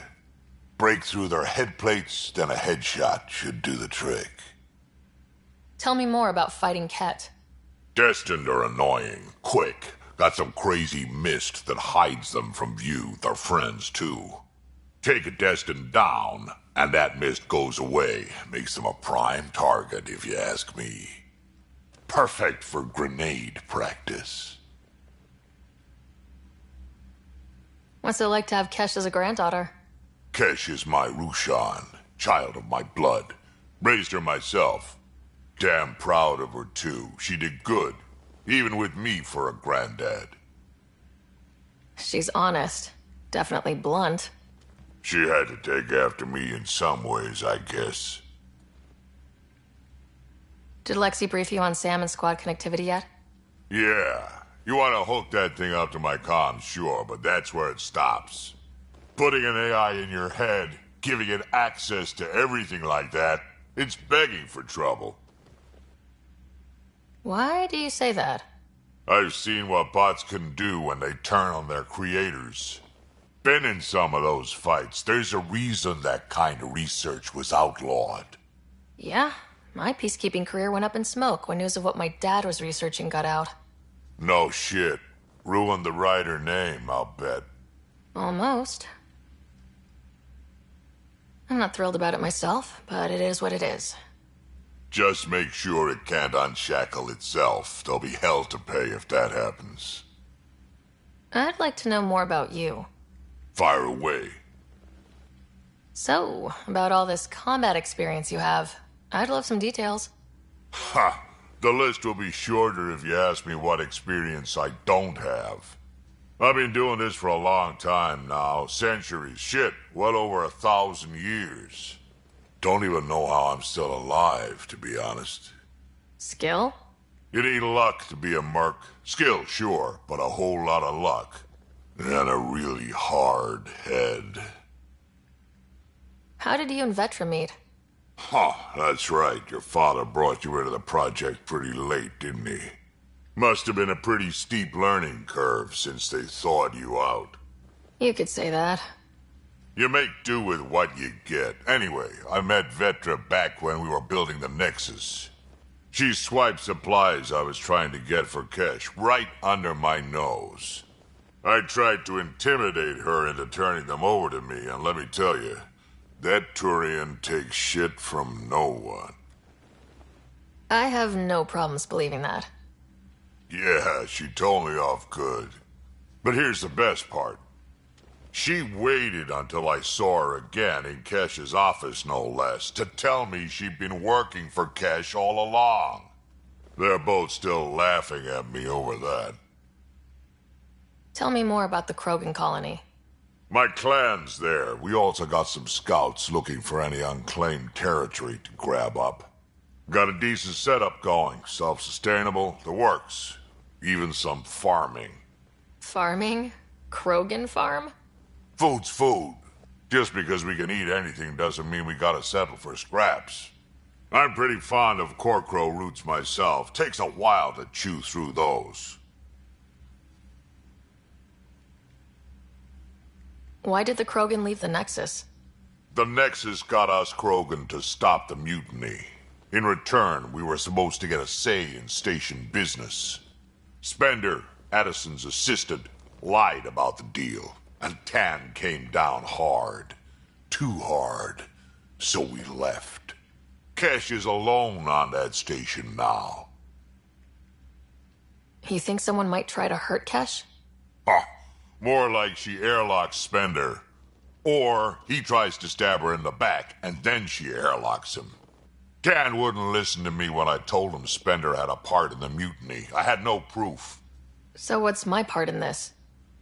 Break through their head plates, then a headshot should do the trick. Tell me more about fighting Ket. Destined are annoying, quick. Got some crazy mist that hides them from view, their friends too. Take a Destined down, and that mist goes away. Makes them a prime target, if you ask me. Perfect for grenade practice. What's it like to have Kesh as a granddaughter? Kesh is my Rushan, child of my blood. Raised her myself. Damn proud of her too. She did good, even with me for a granddad. She's honest. Definitely blunt. She had to take after me in some ways, I guess. Did Lexi brief you on Sam and squad connectivity yet? Yeah. You want to hook that thing up to my comms, sure, but that's where it stops. Putting an AI in your head, giving it access to everything like that, it's begging for trouble. Why do you say that? I've seen what bots can do when they turn on their creators. Been in some of those fights. There's a reason that kind of research was outlawed. Yeah, my peacekeeping career went up in smoke when news of what my dad was researching got out. No shit. Ruined the writer name, I'll bet. Almost. I'm not thrilled about it myself, but it is what it is. Just make sure it can't unshackle itself. There'll be hell to pay if that happens. I'd like to know more about you. Fire away. So, about all this combat experience you have, I'd love some details. Ha! The list will be shorter if you ask me what experience I don't have. I've been doing this for a long time now. Centuries. Shit, well over 1,000 years. Don't even know how I'm still alive, to be honest. Skill? You need luck to be a merc. Skill, sure, but a whole lot of luck. And a really hard head. How did you and Vetra meet? Huh, that's right. Your father brought you into the project pretty late, didn't he? Must have been a pretty steep learning curve since they thawed you out. You could say that. You make do with what you get. Anyway, I met Vetra back when we were building the Nexus. She swiped supplies I was trying to get for Kesh right under my nose. I tried to intimidate her into turning them over to me, and let me tell you, that Turian takes shit from no one. I have no problems believing that. Yeah, she told me off good. But here's the best part. She waited until I saw her again in Kesh's office, no less, to tell me she'd been working for Kesh all along. They're both still laughing at me over that. Tell me more about the Krogan colony. My clan's there. We also got some scouts looking for any unclaimed territory to grab up. Got a decent setup going. Self-sustainable. The works. Even some farming. Farming? Krogan farm? Food's food. Just because we can eat anything doesn't mean we gotta settle for scraps. I'm pretty fond of Corcrow roots myself. Takes a while to chew through those. Why did the Krogan leave the Nexus? The Nexus got us Krogan to stop the mutiny. In return, we were supposed to get a say in station business. Spender, Addison's assistant, lied about the deal, and Tan came down hard. Too hard. So we left. Kesh is alone on that station now. You think someone might try to hurt Kesh? More like she airlocks Spender. Or he tries to stab her in the back, and then she airlocks him. Tan wouldn't listen to me when I told him Spender had a part in the mutiny. I had no proof. So what's my part in this?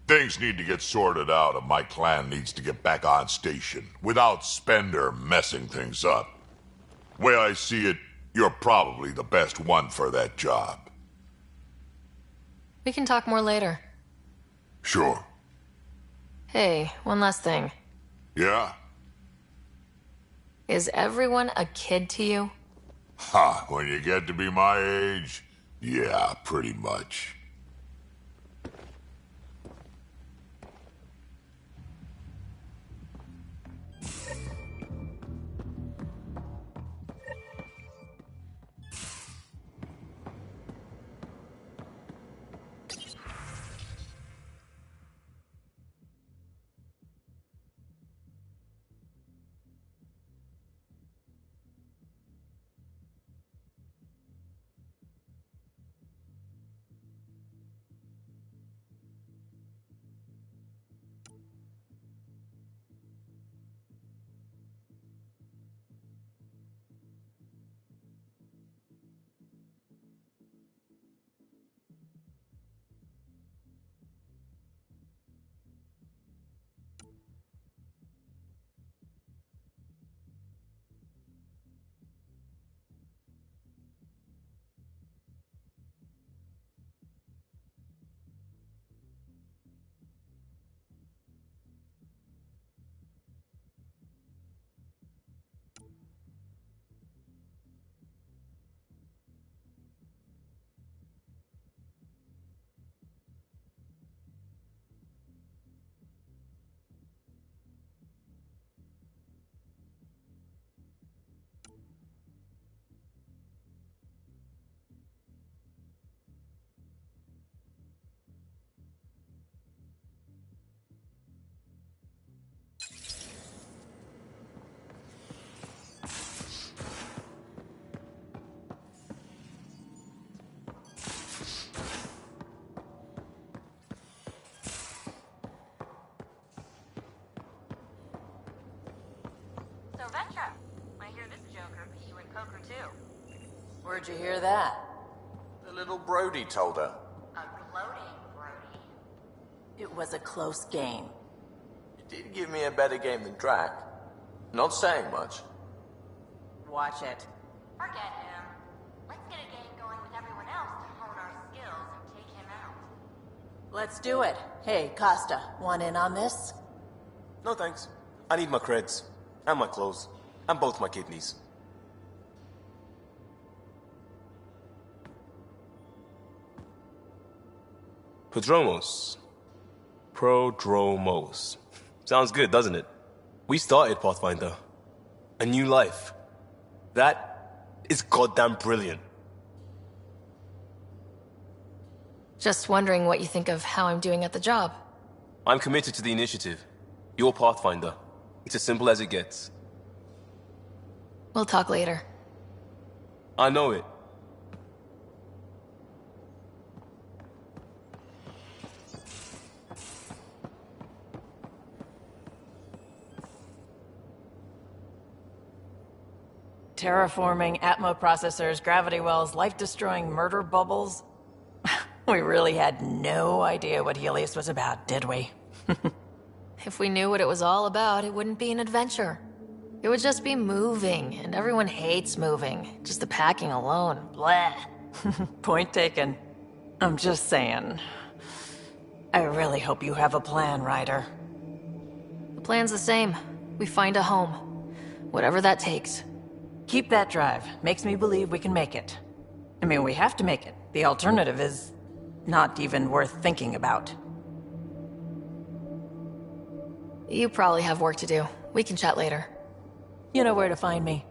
Things need to get sorted out, and my clan needs to get back on station, without Spender messing things up. Way I see it, you're probably the best one for that job. We can talk more later. Sure. Hey, one last thing. Yeah? Is everyone a kid to you? Ha, when you get to be my age, yeah, pretty much. So, Ventra, I hear this joker beat you in poker too. Where'd you hear that? The little Brody told her. A gloating Brody. It was a close game. You did give me a better game than Drac. Not saying much. Watch it. Forget him. Let's get a game going with everyone else to hone our skills and take him out. Let's do it. Hey, Costa, want in on this? No thanks. I need my creds. And my clothes. And both my kidneys. Prodromos. Prodromos. Sounds good, doesn't it? We started Pathfinder. A new life. That is goddamn brilliant. Just wondering what you think of how I'm doing at the job. I'm committed to the initiative. You're Pathfinder. It's as simple as it gets. We'll talk later. I know it. Terraforming, Atmo processors, gravity wells, life-destroying murder bubbles. We really had no idea what Helios was about, did we? If we knew what it was all about, it wouldn't be an adventure. It would just be moving, and everyone hates moving. Just the packing alone, bleh. Point taken. I'm just saying. I really hope you have a plan, Ryder. The plan's the same. We find a home. Whatever that takes. Keep that drive. Makes me believe we can make it. I mean, we have to make it. The alternative is not even worth thinking about. You probably have work to do. We can chat later. You know where to find me.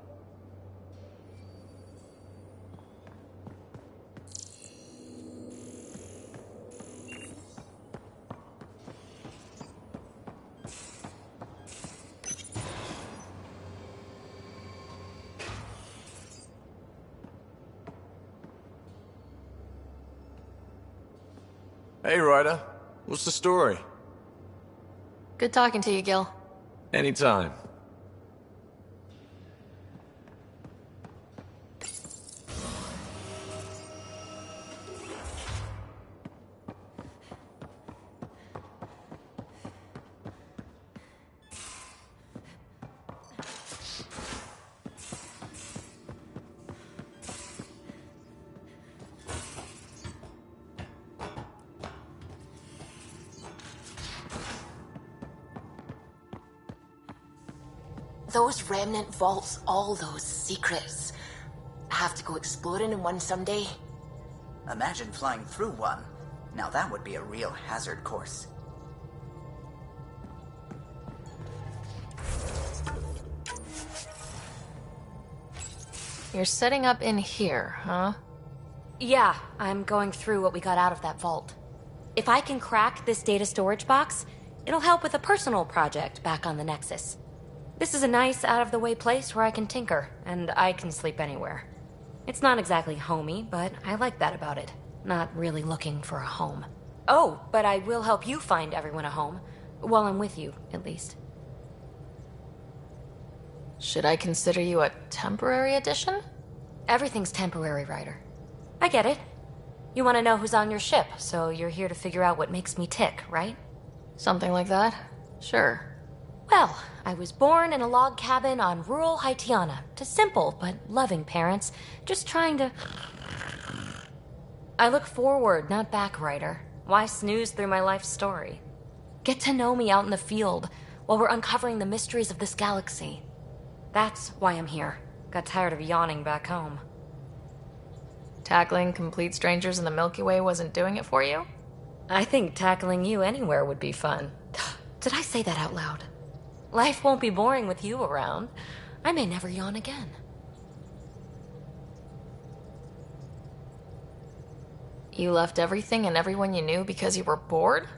Hey, Ryder. What's the story? Good talking to you, Gil. Anytime. those remnant vaults, all those secrets. I have to go exploring in one someday. Imagine flying through one. Now that would be a real hazard course. You're setting up in here, huh? Yeah, I'm going through what we got out of that vault. If I can crack this data storage box, it'll help with a personal project back on the Nexus. This is a nice, out-of-the-way place where I can tinker, and I can sleep anywhere. It's not exactly homey, but I like that about it. Not really looking for a home. Oh, but I will help you find everyone a home. While I'm with you, at least. Should I consider you a temporary addition? Everything's temporary, Ryder. I get it. You want to know who's on your ship, so you're here to figure out what makes me tick, right? Something like that? Sure. Well, I was born in a log cabin on rural Haitiana to simple but loving parents, just trying to... I look forward, not back, Ryder. Why snooze through my life story? Get to know me out in the field while we're uncovering the mysteries of this galaxy. That's why I'm here. Got tired of yawning back home. Tackling complete strangers in the Milky Way wasn't doing it for you? I think tackling you anywhere would be fun. Did I say that out loud? Life won't be boring with you around. I may never yawn again. You left everything and everyone you knew because you were bored?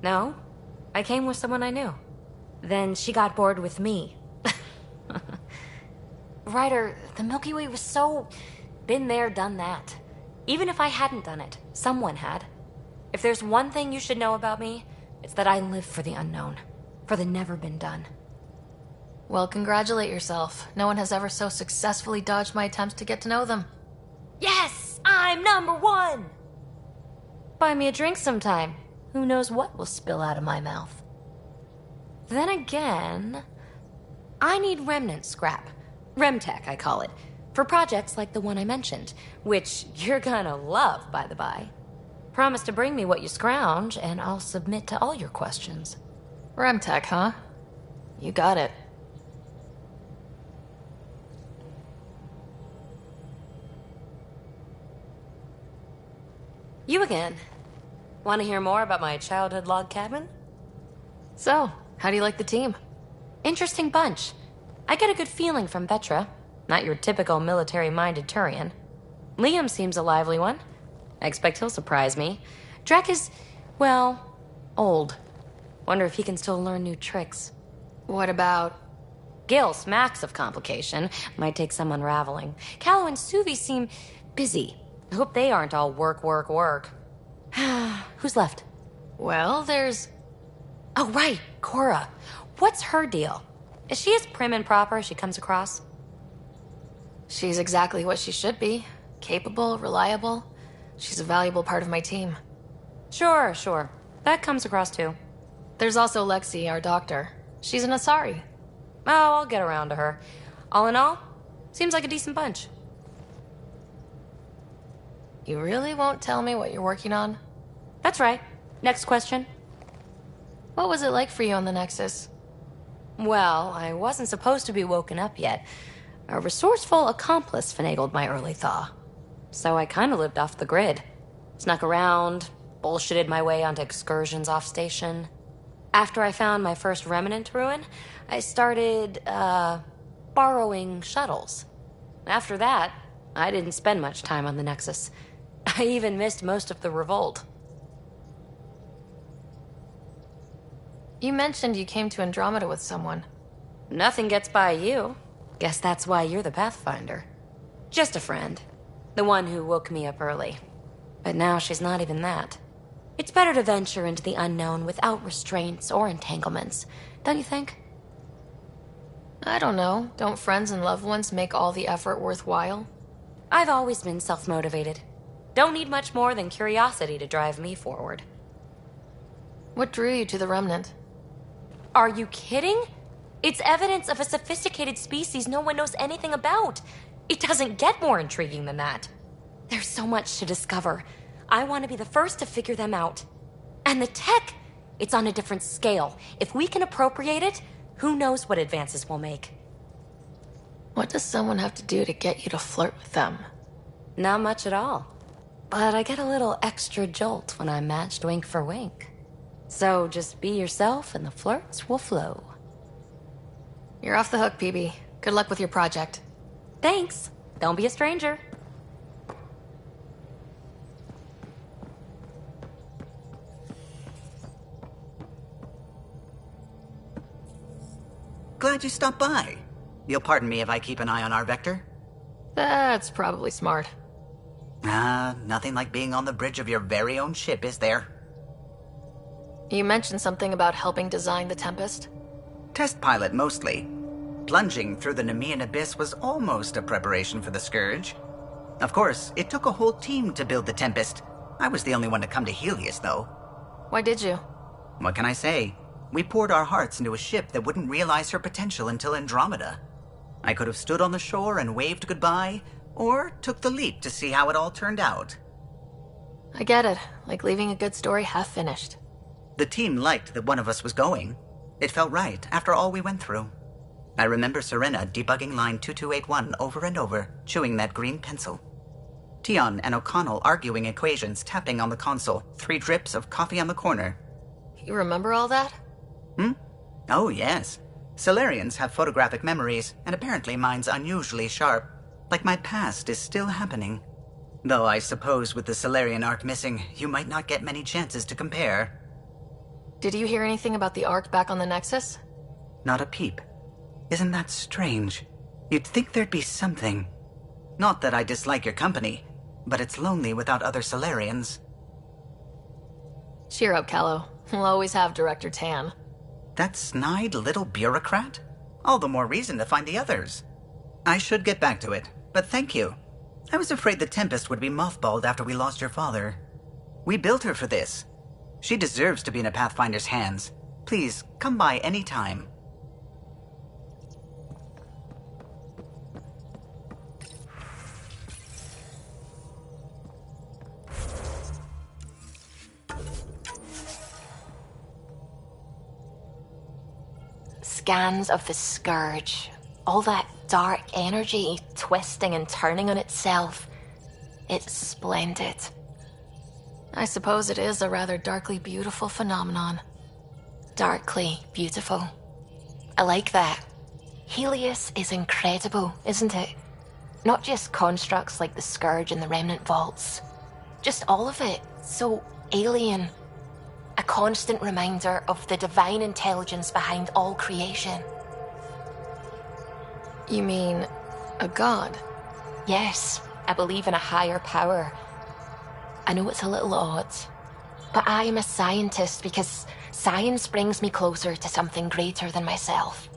No. I came with someone I knew. Then she got bored with me. Ryder, the Milky Way was so... been there, done that. Even if I hadn't done it, someone had. If there's one thing you should know about me, it's that I live for the unknown. For the never been done. Well, congratulate yourself. No one has ever so successfully dodged my attempts to get to know them. Yes! I'm #1! Buy me a drink sometime. Who knows what will spill out of my mouth. Then again... I need remnant scrap. Remtech, I call it. For projects like the one I mentioned. Which you're gonna love, by the by. Promise to bring me what you scrounge, and I'll submit to all your questions. Remtech, huh? You got it. You again. Want to hear more about my childhood log cabin? So, how do you like the team? Interesting bunch. I get a good feeling from Vetra. Not your typical military-minded Turian. Liam seems a lively one. I expect he'll surprise me. Drek is, well, old. Wonder if he can still learn new tricks. What about... Gil smacks of complication. Might take some unraveling. Callow and Suvi seem busy. I hope they aren't all work, work, work. Who's left? Well, there's... Oh, right, Cora. What's her deal? Is she as prim and proper as she comes across? She's exactly what she should be. Capable, reliable. She's a valuable part of my team. Sure. That comes across too. There's also Lexi, our doctor. She's an Asari. Oh, I'll get around to her. All in all, seems like a decent bunch. You really won't tell me what you're working on? That's right. Next question. What was it like for you on the Nexus? Well, I wasn't supposed to be woken up yet. A resourceful accomplice finagled my early thaw. So I kind of lived off the grid. Snuck around, bullshitted my way onto excursions off station. After I found my first remnant ruin, I started, borrowing shuttles. After that, I didn't spend much time on the Nexus. I even missed most of the revolt. You mentioned you came to Andromeda with someone. Nothing gets by you. Guess that's why you're the Pathfinder. Just a friend. The one who woke me up early. But now she's not even that. It's better to venture into the unknown without restraints or entanglements, don't you think? I don't know. Don't friends and loved ones make all the effort worthwhile? I've always been self-motivated. Don't need much more than curiosity to drive me forward. What drew you to the Remnant? Are you kidding? It's evidence of a sophisticated species no one knows anything about. It doesn't get more intriguing than that. There's so much to discover. I want to be the first to figure them out. And the tech, it's on a different scale. If we can appropriate it, who knows what advances we'll make. What does someone have to do to get you to flirt with them? Not much at all. But I get a little extra jolt when I'm matched wink for wink. So just be yourself and the flirts will flow. You're off the hook, PB. Good luck with your project. Thanks. Don't be a stranger. Glad you stopped by. You'll pardon me if I keep an eye on our vector? That's probably smart. Nothing like being on the bridge of your very own ship, is there? You mentioned something about helping design the Tempest? Test pilot, mostly. Plunging through the Nemean abyss was almost a preparation for the Scourge. Of course, it took a whole team to build the Tempest. I was the only one to come to Helios, though. Why did you? What can I say? We poured our hearts into a ship that wouldn't realize her potential until Andromeda. I could have stood on the shore and waved goodbye, or took the leap to see how it all turned out. I get it. Like leaving a good story half finished. The team liked that one of us was going. It felt right after all we went through. I remember Serena debugging line 2281 over and over, chewing that green pencil. Tion and O'Connell arguing equations, tapping on the console, 3 drips of coffee on the corner. You remember all that? Oh, yes. Solarians have photographic memories, and apparently mine's unusually sharp. Like my past is still happening. Though I suppose with the Solarian arc missing, you might not get many chances to compare. Did you hear anything about the arc back on the Nexus? Not a peep. Isn't that strange? You'd think there'd be something. Not that I dislike your company, but it's lonely without other Solarians. Cheer up, Callow. We'll always have Director Tan. That snide little bureaucrat? All the more reason to find the others. I should get back to it, but thank you. I was afraid the Tempest would be mothballed after we lost your father. We built her for this. She deserves to be in a Pathfinder's hands. Please, come by any time. Scans of the Scourge. All that dark energy twisting and turning on itself. It's splendid. I suppose it is a rather darkly beautiful phenomenon. Darkly beautiful. I like that. Helios is incredible, isn't it? Not just constructs like the Scourge and the Remnant Vaults. Just all of it. So alien. A constant reminder of the divine intelligence behind all creation. You mean a god? Yes, I believe in a higher power. I know it's a little odd, but I am a scientist because science brings me closer to something greater than myself.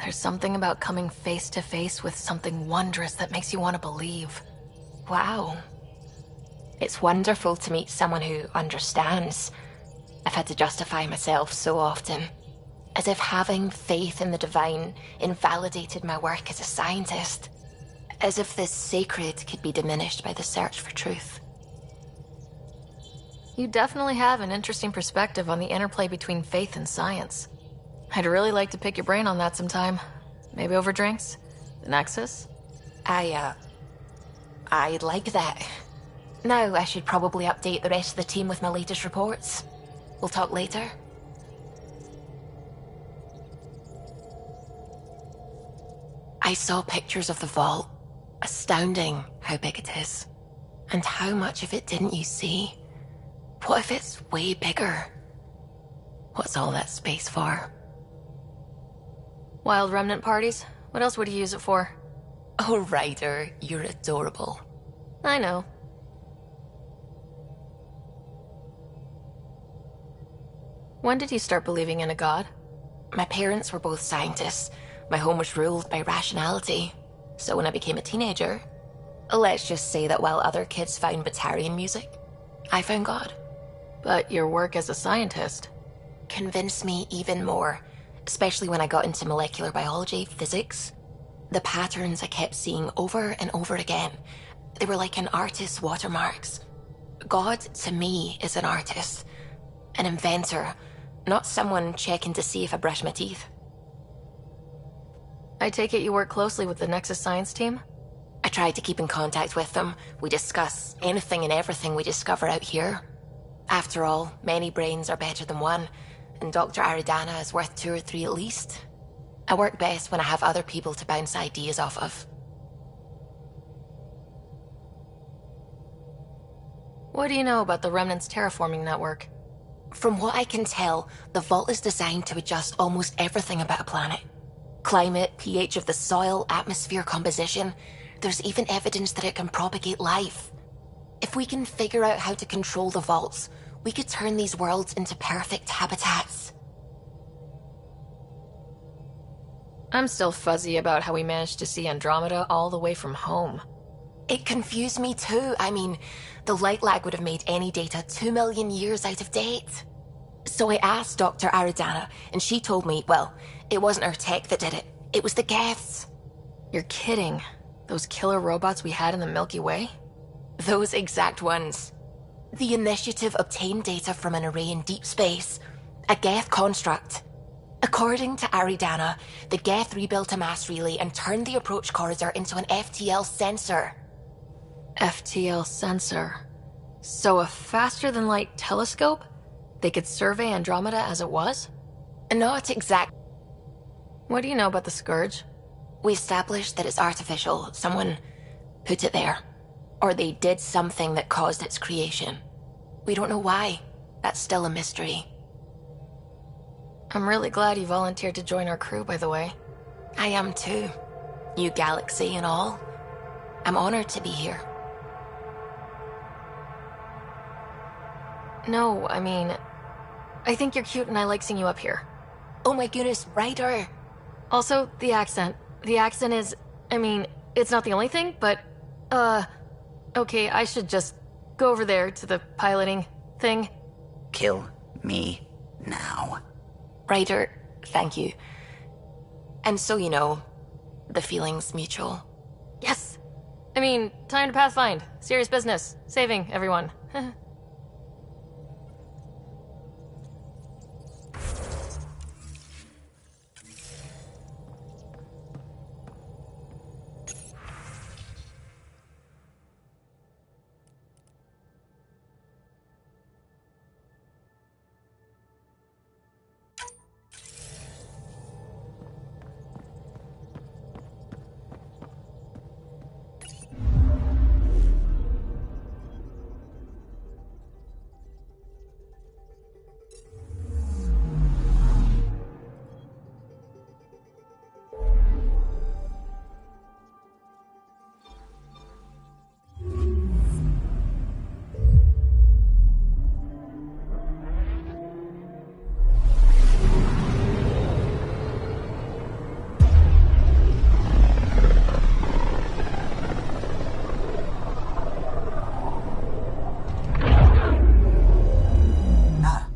There's something about coming face to face with something wondrous that makes you want to believe. Wow. It's wonderful to meet someone who understands. I've had to justify myself so often. As if having faith in the divine invalidated my work as a scientist. As if the sacred could be diminished by the search for truth. You definitely have an interesting perspective on the interplay between faith and science. I'd really like to pick your brain on that sometime. Maybe over drinks? The Nexus? I'd like that. Now I should probably update the rest of the team with my latest reports. We'll talk later. I saw pictures of the vault. Astounding how big it is. And how much of it didn't you see? What if it's way bigger? What's all that space for? Wild remnant parties? What else would you use it for? Oh, Ryder, you're adorable. I know. When did you start believing in a god? My parents were both scientists. My home was ruled by rationality. So when I became a teenager, let's just say that while other kids found Batarian music, I found God. But your work as a scientist convinced me even more, especially when I got into molecular biology, physics. The patterns I kept seeing over and over again, they were like an artist's watermarks. God, to me, is an artist, an inventor, not someone checking to see if I brush my teeth. I take it you work closely with the Nexus science team? I try to keep in contact with them. We discuss anything and everything we discover out here. After all, many brains are better than one, and Dr. Aridana is worth 2 or 3 at least. I work best when I have other people to bounce ideas off of. What do you know about the Remnant's terraforming network? From what I can tell, the vault is designed to adjust almost everything about a planet. Climate, pH of the soil, atmosphere composition. There's even evidence that it can propagate life. If we can figure out how to control the vaults, we could turn these worlds into perfect habitats. I'm still fuzzy about how we managed to see Andromeda all the way from home. It confused me too. I mean, the light lag would have made any data 2 million years out of date. So I asked Dr. Aridana, and she told me, well, it wasn't her tech that did it. It was the Geths. You're kidding. Those killer robots we had in the Milky Way? Those exact ones. The Initiative obtained data from an array in deep space, a Geth construct. According to Aridana, the Geth rebuilt a mass relay and turned the approach corridor into an FTL sensor. FTL sensor. So a faster-than-light telescope? They could survey Andromeda as it was? Not exact. What do you know about the Scourge? We established that it's artificial. Someone put it there. Or they did something that caused its creation. We don't know why. That's still a mystery. I'm really glad you volunteered to join our crew, by the way. I am too. New galaxy and all. I'm honored to be here. No, I mean, I think you're cute and I like seeing you up here. Oh my goodness, Ryder. Also, the accent. The accent is, I mean, it's not the only thing, but, okay, I should just go over there to the piloting thing. Kill me now. Ryder, thank you. And so you know, the feeling's mutual. Yes! I mean, time to pathfind. Serious business. Saving everyone.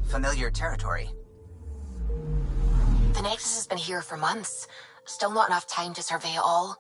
Familiar territory. The Nexus has been here for months. Still not enough time to survey it all.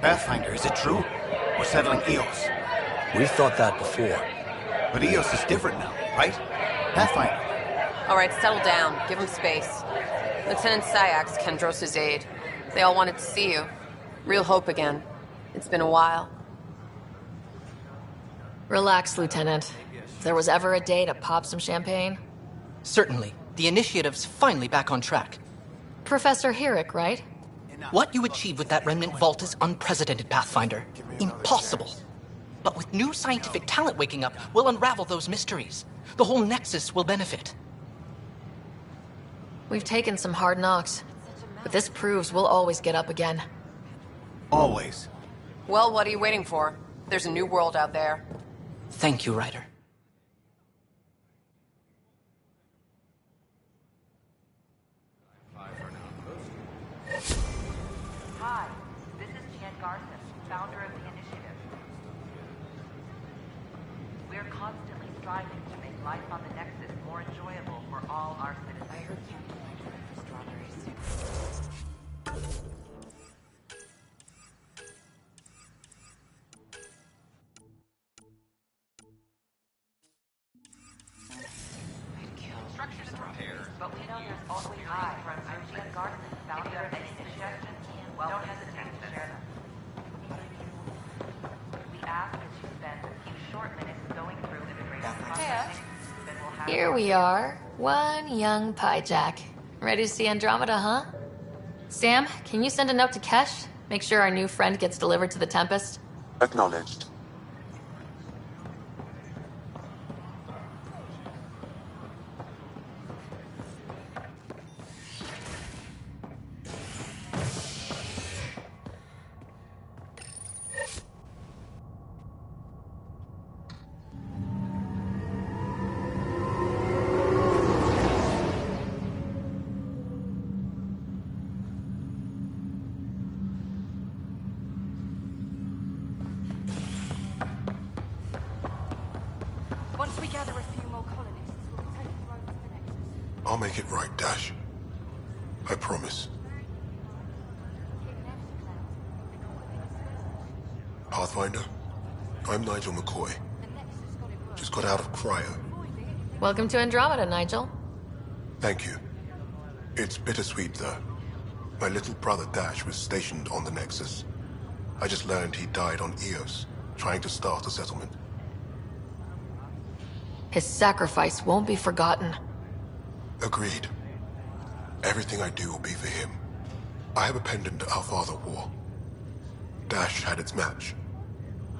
Pathfinder, is it true? We're settling Eos. We've thought that before. But Eos is different now, right? Pathfinder. All right, settle down. Give him space. Lieutenant Sayax, Kendros' aide. They all wanted to see you. Real hope again. It's been a while. Relax, Lieutenant. If there was ever a day to pop some champagne. Certainly. The initiative's finally back on track. Professor Herrick, right? What you achieved with that remnant vault is unprecedented, Pathfinder. Impossible. But with new scientific talent waking up, we'll unravel those mysteries. The whole Nexus will benefit. We've taken some hard knocks, but this proves we'll always get up again. Always. Well, what are you waiting for? There's a new world out there. Thank you, Ryder. Hi, this is Jan Garson, founder of the initiative. We're constantly striving to make life on the Nexus more enjoyable for all our citizens. I heard you for strawberries. Instructions are prepared, but we know there's always high from Jan Garson, founder of the initiative. Don't hesitate to share them. We ask that you spend a few short minutes going through immigration processing. Then we'll have Here we are, one young piejack. Ready to see Andromeda, huh? Sam, can you send a note to Kesh? Make sure our new friend gets delivered to the Tempest? Acknowledged. Once we gather a few more colonists, we'll be taking over the Nexus. I'll make it right, Dash. I promise. Pathfinder, I'm Nigel McCoy. Just got out of cryo. Welcome to Andromeda, Nigel. Thank you. It's bittersweet, though. My little brother Dash was stationed on the Nexus. I just learned he died on Eos, trying to start a settlement. His sacrifice won't be forgotten. Agreed. Everything I do will be for him. I have a pendant our father wore. Dash had its match.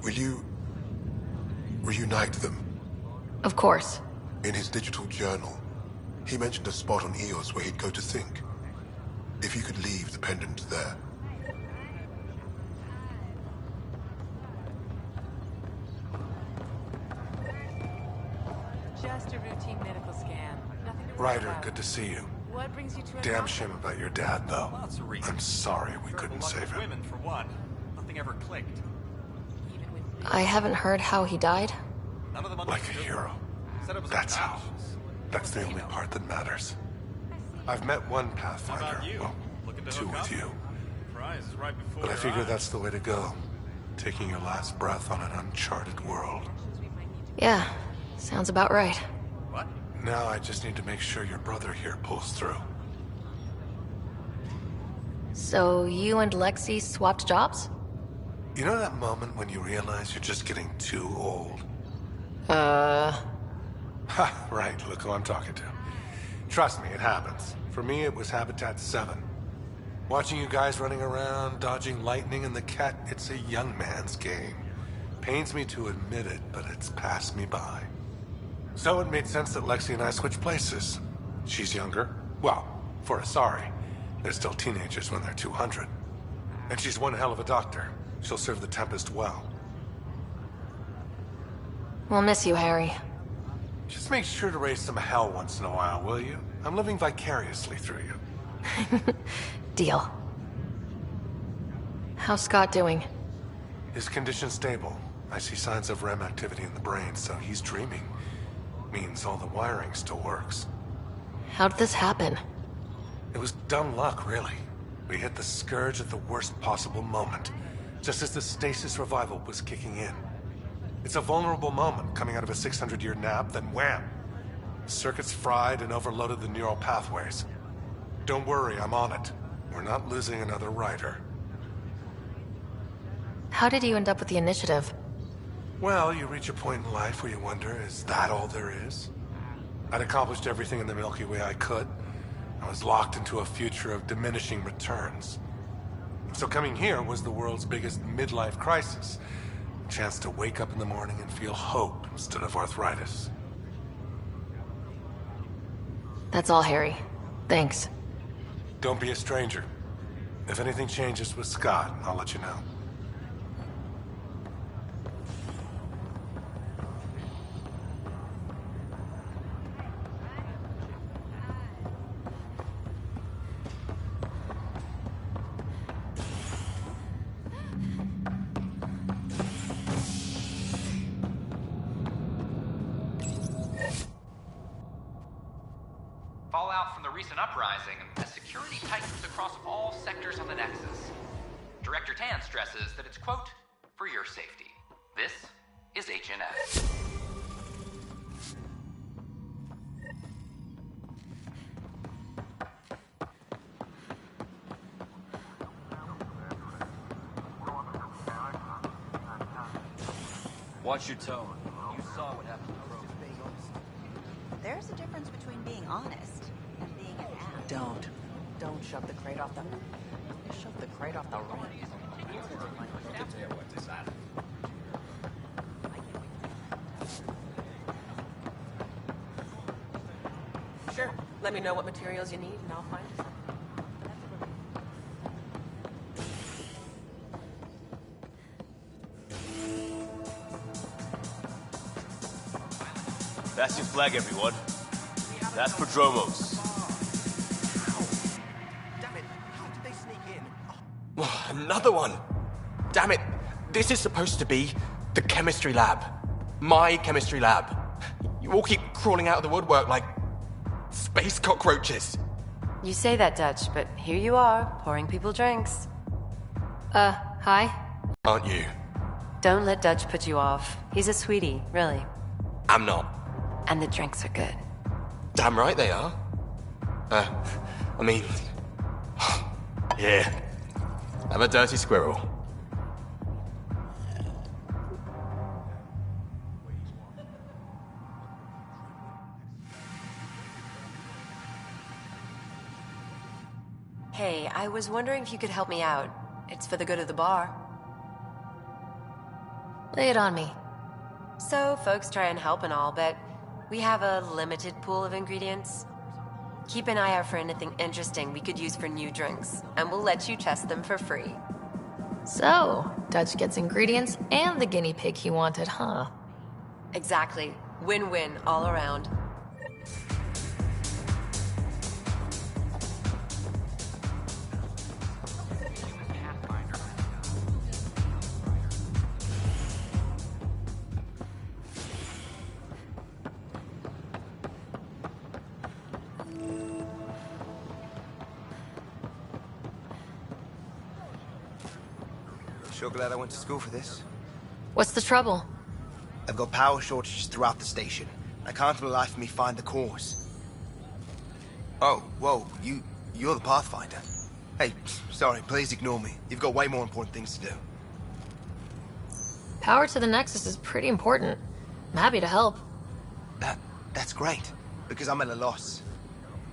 Will you reunite them? Of course. In his digital journal, he mentioned a spot on Eos where he'd go to think. If you could leave the pendant there. Just a routine medical scan. Nothing to worry Ryder, about. good to see you. What brings you to Damn Andromeda? shame about your dad, though. I'm sorry we couldn't save him. Women, for one. Nothing ever clicked. I haven't heard how he died. Like a hero. That's how. That's the only part that matters. I've met one Pathfinder. Well, two with you. But I figure that's the way to go. Taking your last breath on an uncharted world. Yeah, sounds about right. What? Now I just need to make sure your brother here pulls through. So you and Lexi swapped jobs? You know that moment when you realize you're just getting too old? Ha, right, look who I'm talking to. Trust me, it happens. For me, it was Habitat 7. Watching you guys running around, dodging lightning and the cat, it's a young man's game. Pains me to admit it, but it's passed me by. So it made sense that Lexi and I switched places. She's younger. Well, for Asari. They're still teenagers when they're 200. And she's one hell of a doctor. She'll serve the Tempest well. We'll miss you, Harry. Just make sure to raise some hell once in a while, will you? I'm living vicariously through you. Deal. How's Scott doing? His condition's stable. I see signs of REM activity in the brain, so he's dreaming. Means all the wiring still works. How did this happen? It was dumb luck, really. We hit the Scourge at the worst possible moment. just as the stasis revival was kicking in. It's a vulnerable moment coming out of a 600-year nap, then wham! Circuits fried and overloaded the neural pathways. Don't worry, I'm on it. We're not losing another rider. How did you end up with the initiative? Well, you reach a point in life where you wonder, is that all there is? I'd accomplished everything in the Milky Way I could. I was locked into a future of diminishing returns. So coming here was the world's biggest midlife crisis. A chance to wake up in the morning and feel hope instead of arthritis. That's all, Harry. Thanks. Don't be a stranger. If anything changes with Scott, I'll let you know. Fallout from the recent uprising as security tightens across all sectors on the Nexus. Director Tan stresses that it's, quote, for your safety. This is HNS. Watch your tone. You saw what happened to Crow. There's a difference between being honest and being an ass. Don't shove the crate off the... Shove the crate off the ramp. Sure. Let me know what materials you need and I'll find it. That's your flag, everyone. That's Prodromos. Damn it! How did they sneak in? Oh, another one! Damn it! This is supposed to be the chemistry lab. My chemistry lab. You all keep crawling out of the woodwork like space cockroaches. You say that, Dutch, but here you are, pouring people drinks. Hi? Aren't you? Don't let Dutch put you off. He's a sweetie, really. I'm not. And the drinks are good. Damn right they are. I mean... Here. Have a dirty squirrel. Hey, I was wondering if you could help me out. It's for the good of the bar. Lay it on me. So, folks try and help and all, but we have a limited pool of ingredients. Keep an eye out for anything interesting we could use for new drinks, and we'll let you test them for free. So, Dutch gets ingredients and the guinea pig he wanted, huh? Exactly. Win-win all around. Sure glad I went to school for this. What's the trouble? I've got power shortages throughout the station. I can't for the life of me find the cause. Oh, whoa, you're the Pathfinder. Hey, sorry, please ignore me. You've got way more important things to do. Power to the Nexus is pretty important. I'm happy to help. That's great, because I'm at a loss.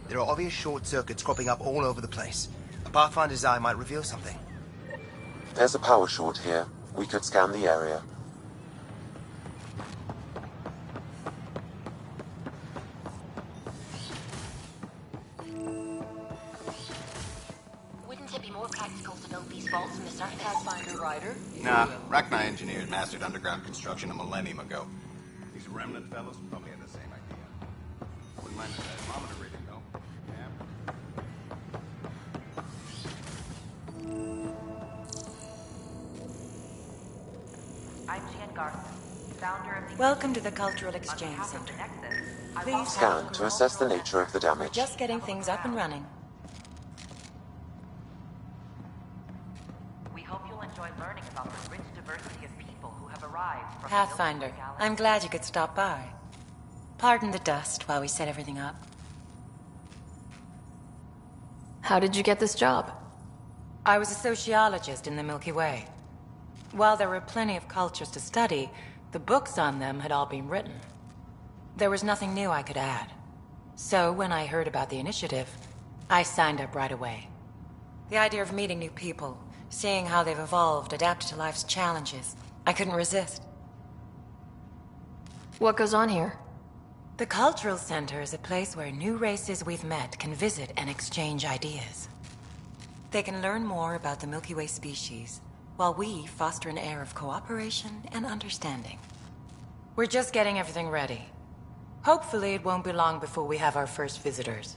There are obvious short circuits cropping up all over the place. A Pathfinder's eye might reveal something. There's a power short here. We could scan the area. Wouldn't it be more practical to build these vaults in the surface? Pathfinder rider? Nah, Rachni engineers mastered underground construction a millennium ago. These remnant fellows probably had the same idea. Wouldn't mind a thermometer reading, though. I'm Jan Garson, founder of the... Welcome to the Cultural Exchange Center. Please Scan to assess the nature of the damage. Just getting things up and running. We hope you'll enjoy learning excited about the rich diversity of people who have arrived from Pathfinder, the Milky Way galaxy. I'm glad you could stop by. Pardon the dust while we set everything up. How did you get this job? I was a sociologist in the Milky Way. While there were plenty of cultures to study, the books on them had all been written. There was nothing new I could add. So when I heard about the initiative, I signed up right away. The idea of meeting new people, seeing how they've evolved, adapted to life's challenges, I couldn't resist. What goes on here? The Cultural Center is a place where new races we've met can visit and exchange ideas. They can learn more about the Milky Way species, while we foster an air of cooperation and understanding. We're just getting everything ready. Hopefully it won't be long before we have our first visitors.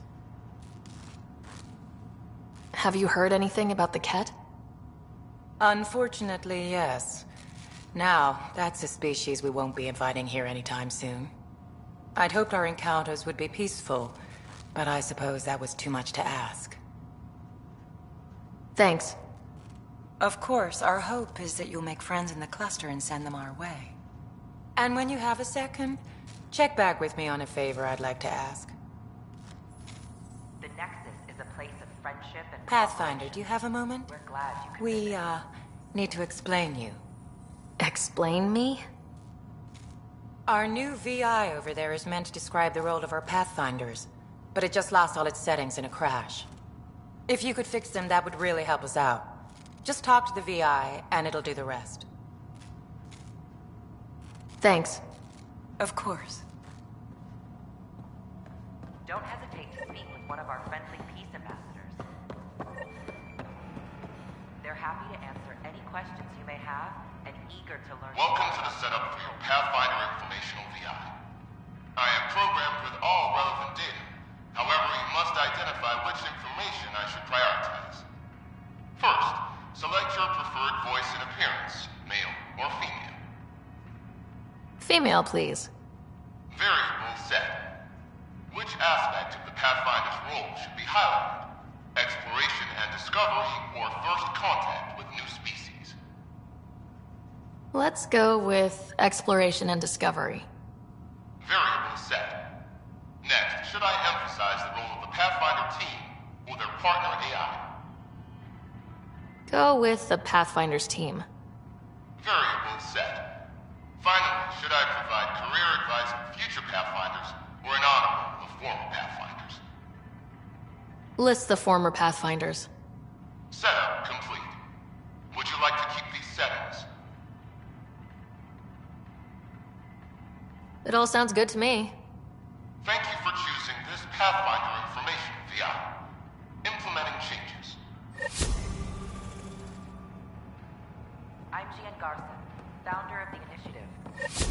Have you heard anything about the Ket? Unfortunately, yes. Now, that's a species we won't be inviting here anytime soon. I'd hoped our encounters would be peaceful, but I suppose that was too much to ask. Thanks. Of course, our hope is that you'll make friends in the cluster and send them our way. And when you have a second, check back with me on a favor I'd like to ask. The Nexus is a place of friendship and Pathfinder, do you have a moment? we're glad you could We, need to explain you. Explain me? Our new VI over there is meant to describe the role of our Pathfinders, but it just lost all its settings in a crash. If you could fix them, that would really help us out. Just talk to the VI, and it'll do the rest. Thanks. Of course. Don't hesitate to speak with one of our friendly peace ambassadors. They're happy to answer any questions you may have and eager to learn. Welcome to the setup for your Pathfinder Informational VI. I am programmed with all relevant data. However, you must identify which information I should prioritize. First, select your preferred voice and appearance, male or female. Female, please. Variable set. Which aspect of the Pathfinder's role should be highlighted? Exploration and discovery, or first contact with new species? Let's go with exploration and discovery. Variable set. Next, should I emphasize the role of the Pathfinder team or their partner AI? Go with the Pathfinder's team. Variable set. Finally, should I provide career advice for future Pathfinders or an honor of former Pathfinders? List the former Pathfinders. Setup complete. Would you like to keep these settings? It all sounds good to me. Thank you for choosing this Pathfinder Information VI. Implementing changes. I'm Gian Garson, founder of the initiative.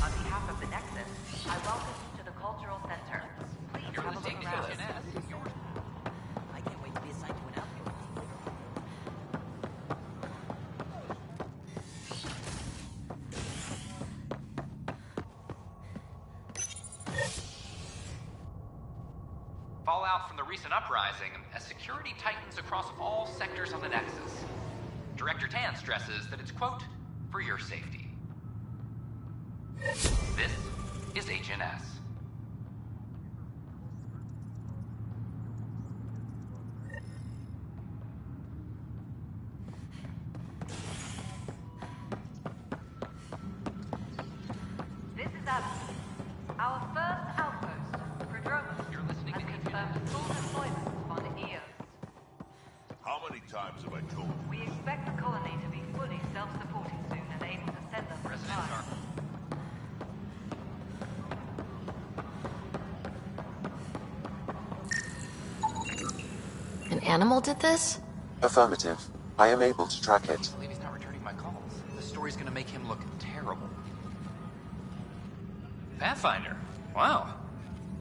On behalf of the Nexus, I welcome you to the Cultural Center. Please have a look around. I can't wait to be assigned to an outfield. Fallout from the recent uprising as security tightens across all sectors on the Nexus. Director Tan stresses that it's, quote, for your safety. This is HNS. This is Adam. Our first outpost, Prodromos. You're listening has confirmed full deployment on EOS. How many times have I told you? We expect the colony to be fully self-supporting soon and able to send us Residents are... An animal did this? Affirmative. I am able to track it. I believe he's not returning my calls. This story's gonna make him look terrible. Pathfinder. Wow.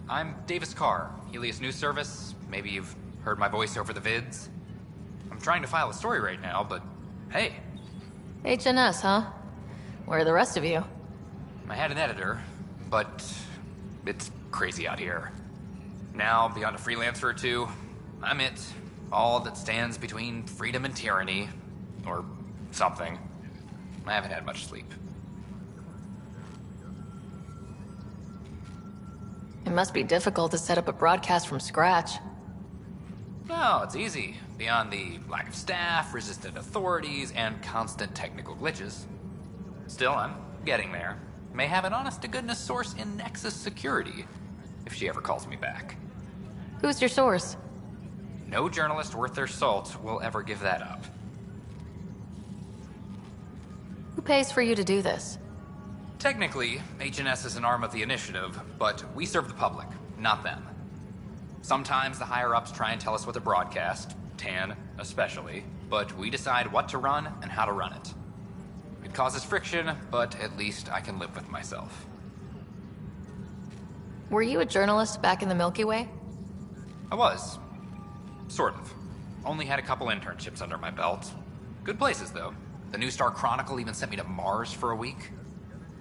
I'm Davis Carr, Helios News Service. Maybe you've heard my voice over the vids. I'm trying to file a story right now, but hey. HNS, huh? Where are the rest of you? I had an editor, but it's crazy out here. Now, beyond a freelancer or two, I'm it. All that stands between freedom and tyranny. Or something. I haven't had much sleep. It must be difficult to set up a broadcast from scratch. No, it's easy. Beyond the lack of staff, resistant authorities, and constant technical glitches. Still, I'm getting there. May have an honest-to-goodness source in Nexus security, if she ever calls me back. Who's your source? No journalist worth their salt will ever give that up. Who pays for you to do this? Technically, HNS is an arm of the initiative, but we serve the public, not them. Sometimes the higher-ups try and tell us what to broadcast, Tan especially, but we decide what to run and how to run it. It causes friction, but at least I can live with myself. Were you a journalist back in the Milky Way? I was. Sort of. Only had a couple internships under my belt. Good places, though. The New Star Chronicle even sent me to Mars for a week.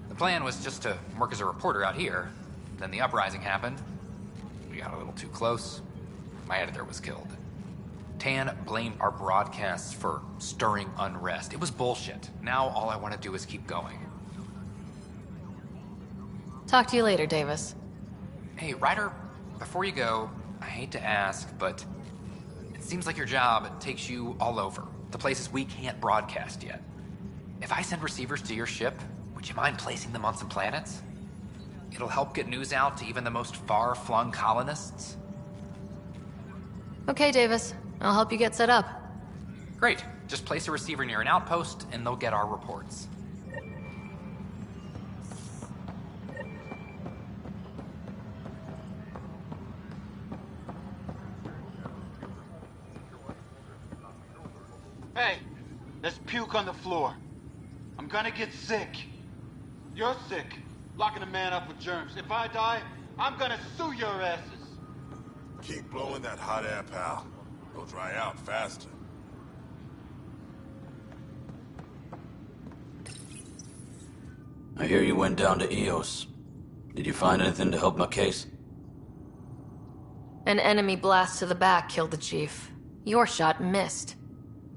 The plan was just to work as a reporter out here. Then the uprising happened. We got a little too close. My editor was killed. Tan blamed our broadcasts for stirring unrest. It was bullshit. Now all I want to do is keep going. Talk to you later, Davis. Hey, Ryder, before you go, I hate to ask, but it seems like your job takes you all over. The places we can't broadcast yet. If I send receivers to your ship, would you mind placing them on some planets? It'll help get news out to even the most far-flung colonists. Okay, Davis. I'll help you get set up. Great. Just place a receiver near an outpost, and they'll get our reports. Hey, there's puke on the floor. I'm gonna get sick. You're sick. Locking a man up with germs. If I die, I'm gonna sue your asses. Keep blowing that hot air, pal. It'll dry out faster. I hear you went down to Eos. Did you find anything to help my case? An enemy blast to the back killed the chief. Your shot missed.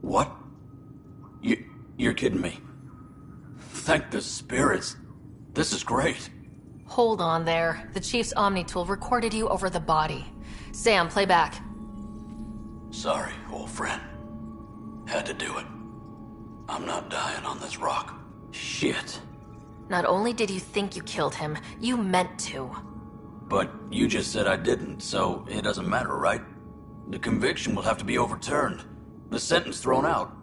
What? You're kidding me. Thank the spirits. This is great. Hold on there. The chief's Omni tool recorded you over the body. Sam, play back. Sorry, old friend. Had to do it. I'm not dying on this rock. Shit. Not only did you think you killed him, you meant to. But you just said I didn't, so it doesn't matter, right? The conviction will have to be overturned. The sentence thrown out.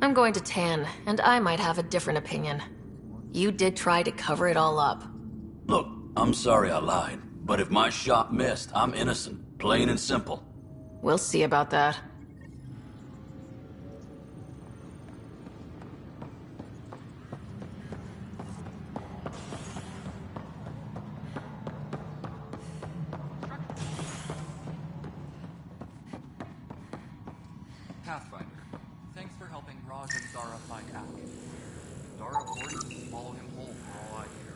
I'm going to Tan, and I might have a different opinion. You did try to cover it all up. Look, I'm sorry I lied, but if my shot missed, I'm innocent. Plain and simple. We'll see about that. Pathfinder, thanks for helping Raj and Zara find Ak. Zara orders to swallow him whole for all I hear.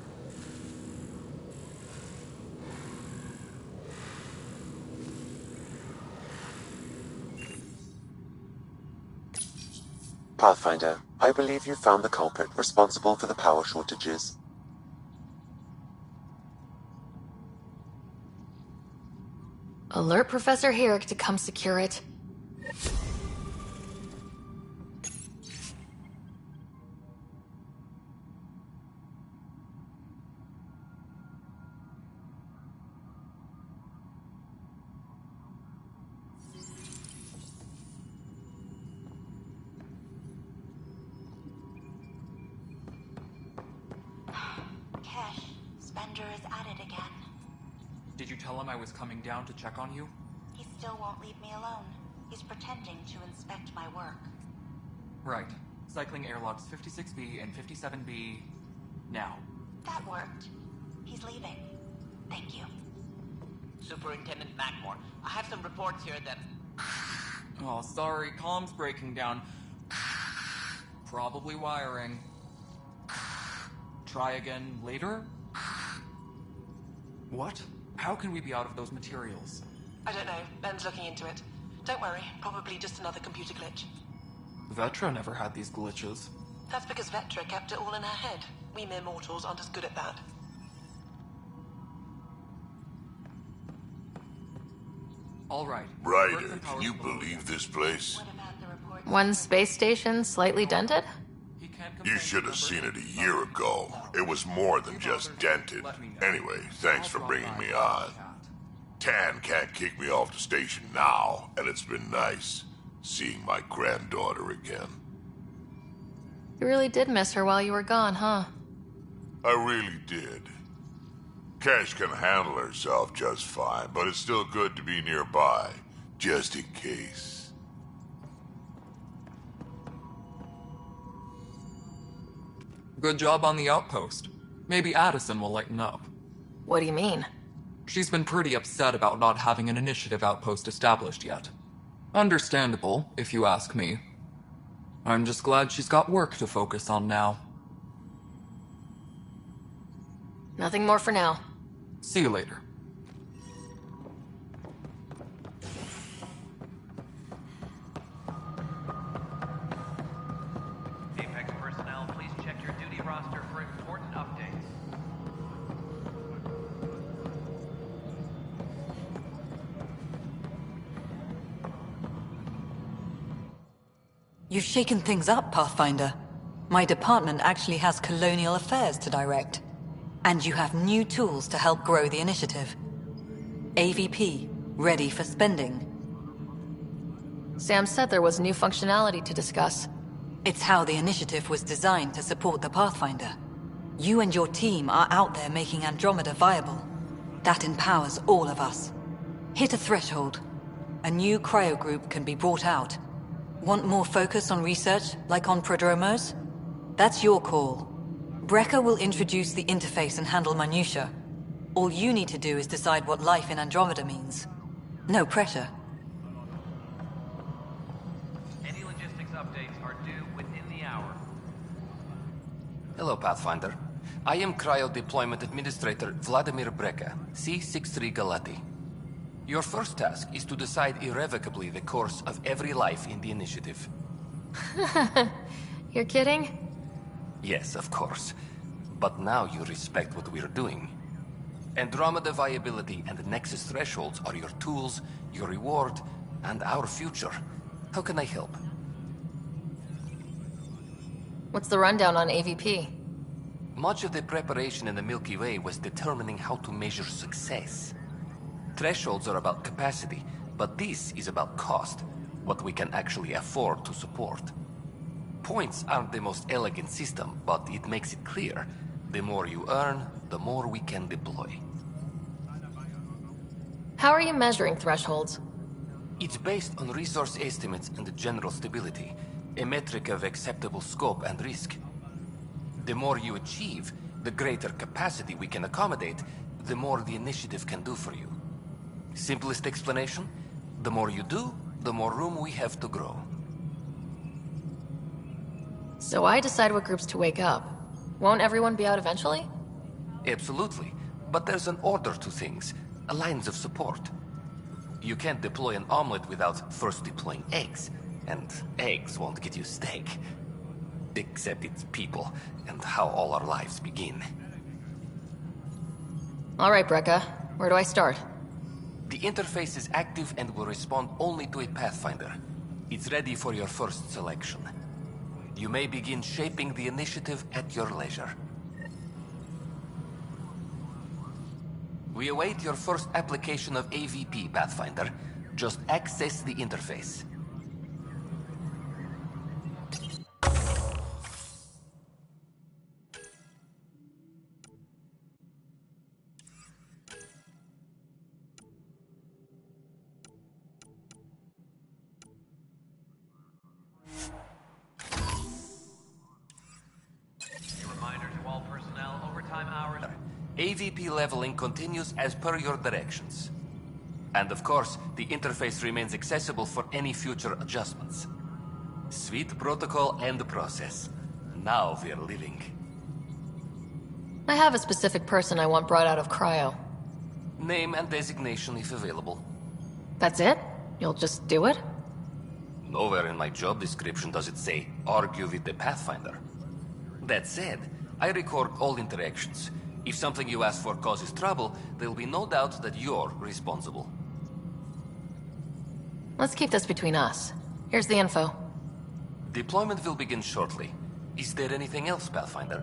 Pathfinder, I believe you found the culprit responsible for the power shortages. Alert Professor Herrick to come secure it. Kesh, Spender is at it again. Did you tell him I was coming down to check on you? He still won't leave me alone. He's pretending to inspect my work. Right. Cycling airlocks 56B and 57B... now. That worked. He's leaving. Thank you. Superintendent Mackmore, I have some reports here that... Oh, sorry, comm's breaking down. Probably wiring. Try again later? What? How can we be out of those materials? I don't know. Ben's looking into it. Don't worry, probably just another computer glitch. Vetra never had these glitches. That's because Vetra kept it all in her head. We mere mortals aren't as good at that. All right. Ryder, can you believe this place? One space station slightly dented? You should have seen it a year ago. It was more than just dented. Anyway, thanks for bringing me on. Tan can't kick me off the station now, and it's been nice seeing my granddaughter again. You really did miss her while you were gone, huh? I really did. Cash can handle herself just fine, but it's still good to be nearby, just in case. Good job on the outpost. Maybe Addison will lighten up. What do you mean? She's been pretty upset about not having an initiative outpost established yet. Understandable, if you ask me. I'm just glad she's got work to focus on now. Nothing more for now. See you later. Apex personnel, please check your duty roster for important updates. You've shaken things up, Pathfinder. My department actually has colonial affairs to direct. And you have new tools to help grow the initiative. AVP, ready for spending. Sam said there was new functionality to discuss. It's how the initiative was designed to support the Pathfinder. You and your team are out there making Andromeda viable. That empowers all of us. Hit a threshold. A new cryo group can be brought out. Want more focus on research, like on prodromos? That's your call. Brecker will introduce the interface and handle minutiae. All you need to do is decide what life in Andromeda means. No pressure. Any logistics updates are due within the hour. Hello, Pathfinder. I am Cryo Deployment Administrator Vladimir Brecker, C-63 Galati. Your first task is to decide irrevocably the course of every life in the initiative. You're kidding? Yes, of course. But now you respect what we're doing. Andromeda viability and Nexus thresholds are your tools, your reward, and our future. How can I help? What's the rundown on AVP? Much of the preparation in the Milky Way was determining how to measure success. Thresholds are about capacity, but this is about cost, what we can actually afford to support. Points aren't the most elegant system, but it makes it clear. The more you earn, the more we can deploy. How are you measuring thresholds? It's based on resource estimates and general stability, a metric of acceptable scope and risk. The more you achieve, the greater capacity we can accommodate, the more the initiative can do for you. Simplest explanation, the more you do, the more room we have to grow. So I decide what groups to wake up. Won't everyone be out eventually? Absolutely. But there's an order to things, lines of support. You can't deploy an omelet without first deploying eggs. And eggs won't get you steak. Except it's people, and how all our lives begin. Alright, Brecca. Where do I start? The interface is active and will respond only to a Pathfinder. It's ready for your first selection. You may begin shaping the initiative at your leisure. We await your first application of AVP, Pathfinder. Just access the interface. AVP leveling continues as per your directions. And of course, the interface remains accessible for any future adjustments. Sweet protocol and process. Now we're living. I have a specific person I want brought out of cryo. Name and designation if available. That's it? You'll just do it? Nowhere in my job description does it say, argue with the Pathfinder. That said, I record all interactions. If something you ask for causes trouble, there will be no doubt that you're responsible. Let's keep this between us. Here's the info. Deployment will begin shortly. Is there anything else, Pathfinder?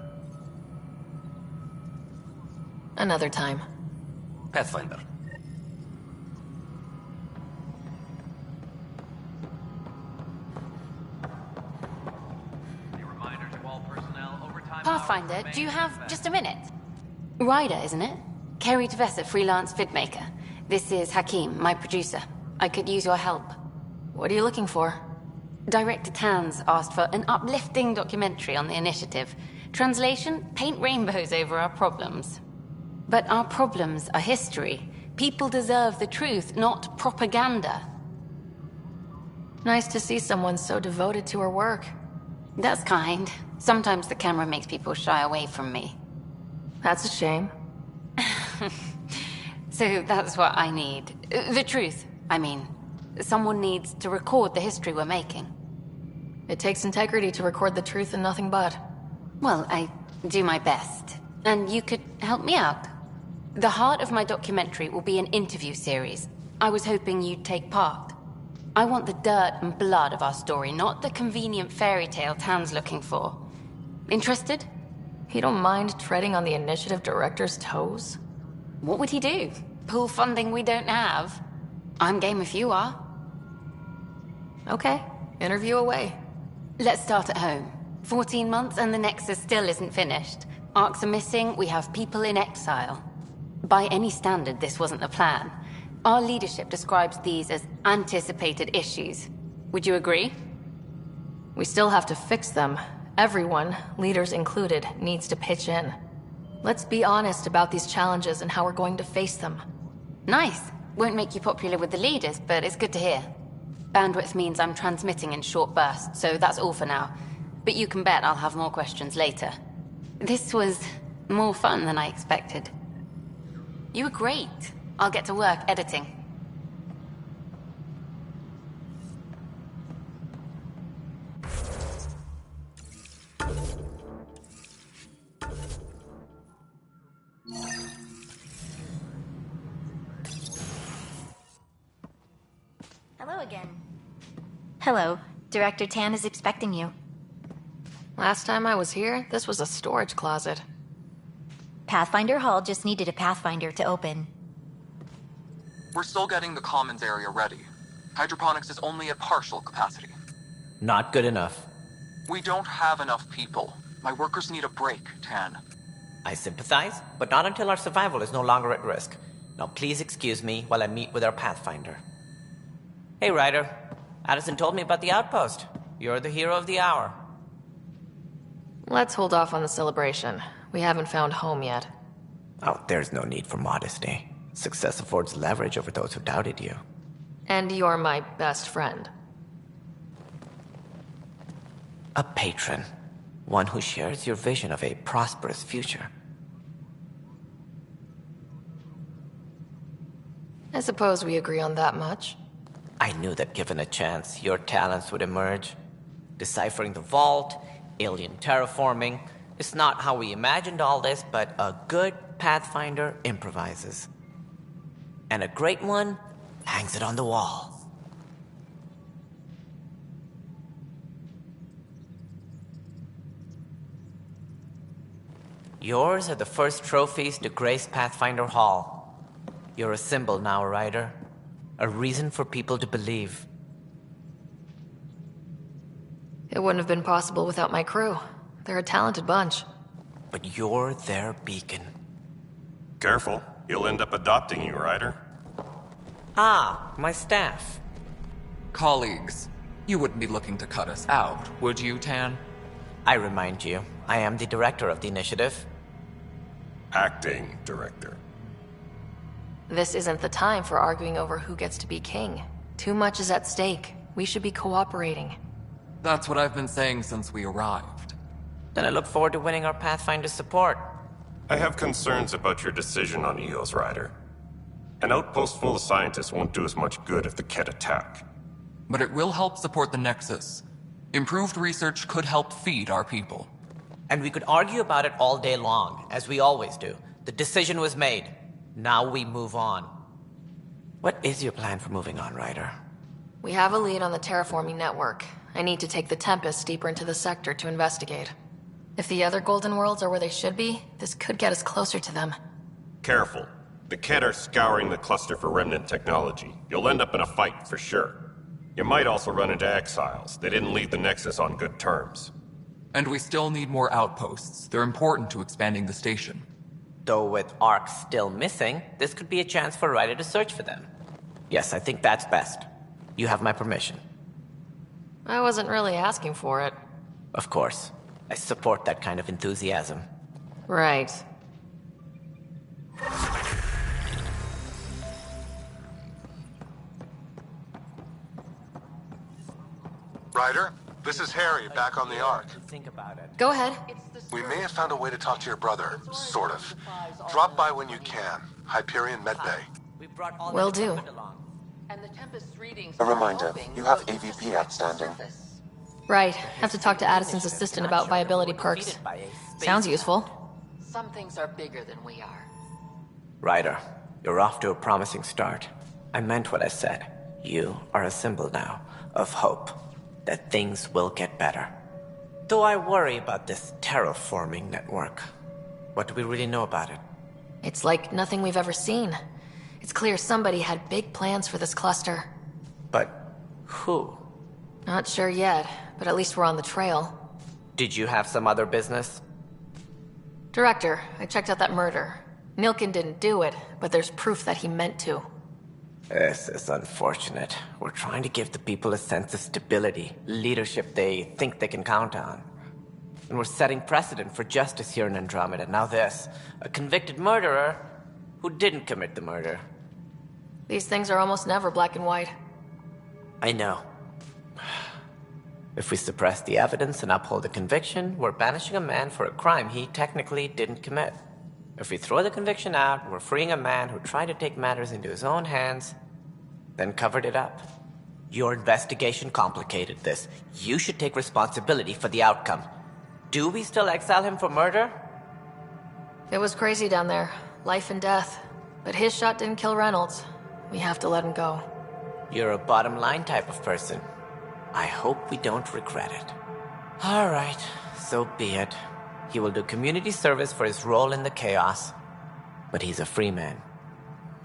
Another time. Pathfinder. Pathfinder, do you have just a minute? Ryder, isn't it? Kerry Tvessa, freelance vidmaker. This is Hakim, my producer. I could use your help. What are you looking for? Director Tanz asked for an uplifting documentary on the initiative. Translation, paint rainbows over our problems. But our problems are history. People deserve the truth, not propaganda. Nice to see someone so devoted to her work. That's kind. Sometimes the camera makes people shy away from me. That's a shame. So that's what I need. The truth, I mean. Someone needs to record the history we're making. It takes integrity to record the truth and nothing but. Well, I do my best. And you could help me out. The heart of my documentary will be an interview series. I was hoping you'd take part. I want the dirt and blood of our story, not the convenient fairy tale Tan's looking for. Interested? You don't mind treading on the initiative director's toes? What would he do? Pull funding we don't have? I'm game if you are. Okay, interview away. Let's start at home. 14 months and the Nexus still isn't finished. Arcs are missing, we have people in exile. By any standard, this wasn't the plan. Our leadership describes these as anticipated issues. Would you agree? We still have to fix them. Everyone, leaders included, needs to pitch in. Let's be honest about these challenges and how we're going to face them. Nice. Won't make you popular with the leaders, but it's good to hear. Bandwidth means I'm transmitting in short bursts, so that's all for now. But you can bet I'll have more questions later. This was more fun than I expected. You were great. I'll get to work editing. Hello again. Hello. Director Tan is expecting you. Last time I was here, this was a storage closet. Pathfinder Hall just needed a Pathfinder to open. We're still getting the commons area ready. Hydroponics is only at partial capacity. Not good enough. We don't have enough people. My workers need a break, Tan. I sympathize, but not until our survival is no longer at risk. Now please excuse me while I meet with our Pathfinder. Hey, Ryder. Addison told me about the outpost. You're the hero of the hour. Let's hold off on the celebration. We haven't found home yet. Oh, there's no need for modesty. Success affords leverage over those who doubted you. And you're my best friend. A patron. One who shares your vision of a prosperous future. I suppose we agree on that much. I knew that given a chance, your talents would emerge. Deciphering the vault, alien terraforming. It's not how we imagined all this, but a good Pathfinder improvises. And a great one hangs it on the wall. Yours are the first trophies to grace Pathfinder Hall. You're a symbol now, Ryder. A reason for people to believe. It wouldn't have been possible without my crew. They're a talented bunch. But you're their beacon. Careful. He'll end up adopting you, Ryder. Ah, my staff. Colleagues, you wouldn't be looking to cut us out, would you, Tan? I remind you, I am the director of the initiative. Acting director. This isn't the time for arguing over who gets to be king. Too much is at stake. We should be cooperating. That's what I've been saying since we arrived. Then I look forward to winning our Pathfinder's support. I have concerns about your decision on Eos, Ryder. An outpost full of scientists won't do us much good if the Kett attack. But it will help support the Nexus. Improved research could help feed our people. And we could argue about it all day long, as we always do. The decision was made. Now we move on. What is your plan for moving on, Ryder? We have a lead on the terraforming network. I need to take the Tempest deeper into the sector to investigate. If the other Golden Worlds are where they should be, this could get us closer to them. Careful. The Kett are scouring the cluster for remnant technology. You'll end up in a fight, for sure. You might also run into exiles. They didn't leave the Nexus on good terms. And we still need more outposts. They're important to expanding the station. Though with Ark still missing, this could be a chance for Ryder to search for them. Yes, I think that's best. You have my permission. I wasn't really asking for it. Of course. I support that kind of enthusiasm. Right. Ryder, this is Harry, back on the Ark. Think about it. Go ahead. We may have found a way to talk to your brother, sort of. Drop by when you can. Hyperion Medbay. Will do. A reminder, you have AVP outstanding. Right. Have to talk to Addison's assistant about viability perks. Sounds useful. Some things are bigger than we are. Ryder, you're off to a promising start. I meant what I said. You are a symbol now of hope that things will get better. Though I worry about this terraforming network. What do we really know about it? It's like nothing we've ever seen. It's clear somebody had big plans for this cluster. But who? Not sure yet, but at least we're on the trail. Did you have some other business? Director, I checked out that murder. Nilkin didn't do it, but there's proof that he meant to. This is unfortunate. We're trying to give the people a sense of stability, leadership they think they can count on. And we're setting precedent for justice here in Andromeda. Now this, a convicted murderer who didn't commit the murder. These things are almost never black and white. I know. If we suppress the evidence and uphold the conviction, we're banishing a man for a crime he technically didn't commit. If we throw the conviction out, we're freeing a man who tried to take matters into his own hands, then covered it up. Your investigation complicated this. You should take responsibility for the outcome. Do we still exile him for murder? It was crazy down there. Life and death. But his shot didn't kill Reynolds. We have to let him go. You're a bottom line type of person. I hope we don't regret it. All right, so be it. He will do community service for his role in the chaos. But he's a free man.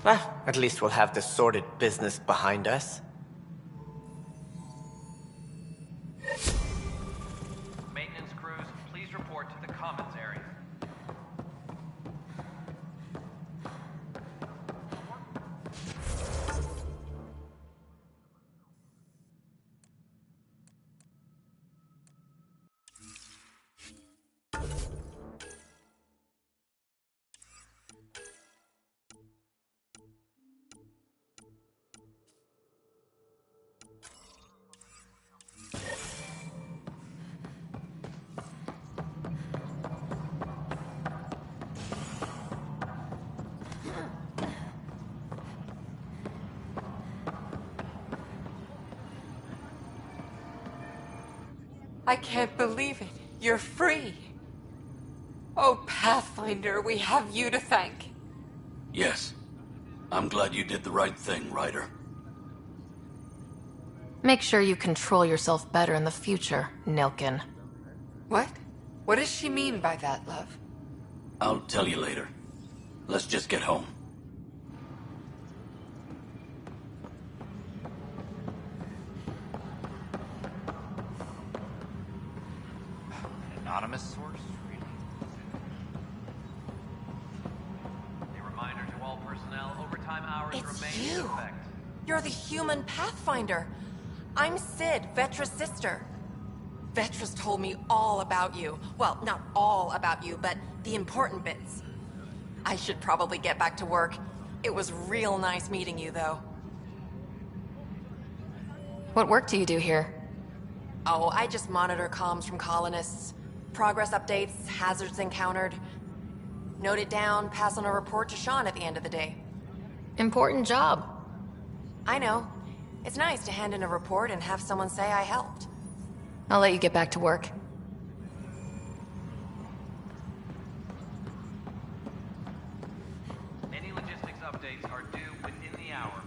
Well, at least we'll have this sordid business behind us. Maintenance crews, please report to the commons area. I can't believe it. You're free. Oh, Pathfinder, we have you to thank. Yes. I'm glad you did the right thing, Ryder. Make sure you control yourself better in the future, Nilkin. What? What does she mean by that, love? I'll tell you later. Let's just get home. Anonymous source? A reminder to all personnel, overtime hours It's remain in you. effect. You're the human Pathfinder. I'm Sid, Vetra's sister. Vetra's told me all about you. Well, not all about you, but the important bits. I should probably get back to work. It was real nice meeting you, though. What work do you do here? Oh, I just monitor comms from colonists. Progress updates, hazards encountered. Note it down, pass on a report to Sean at the end of the day. Important job. I know. It's nice to hand in a report and have someone say I helped. I'll let you get back to work. Any logistics updates are due within the hour.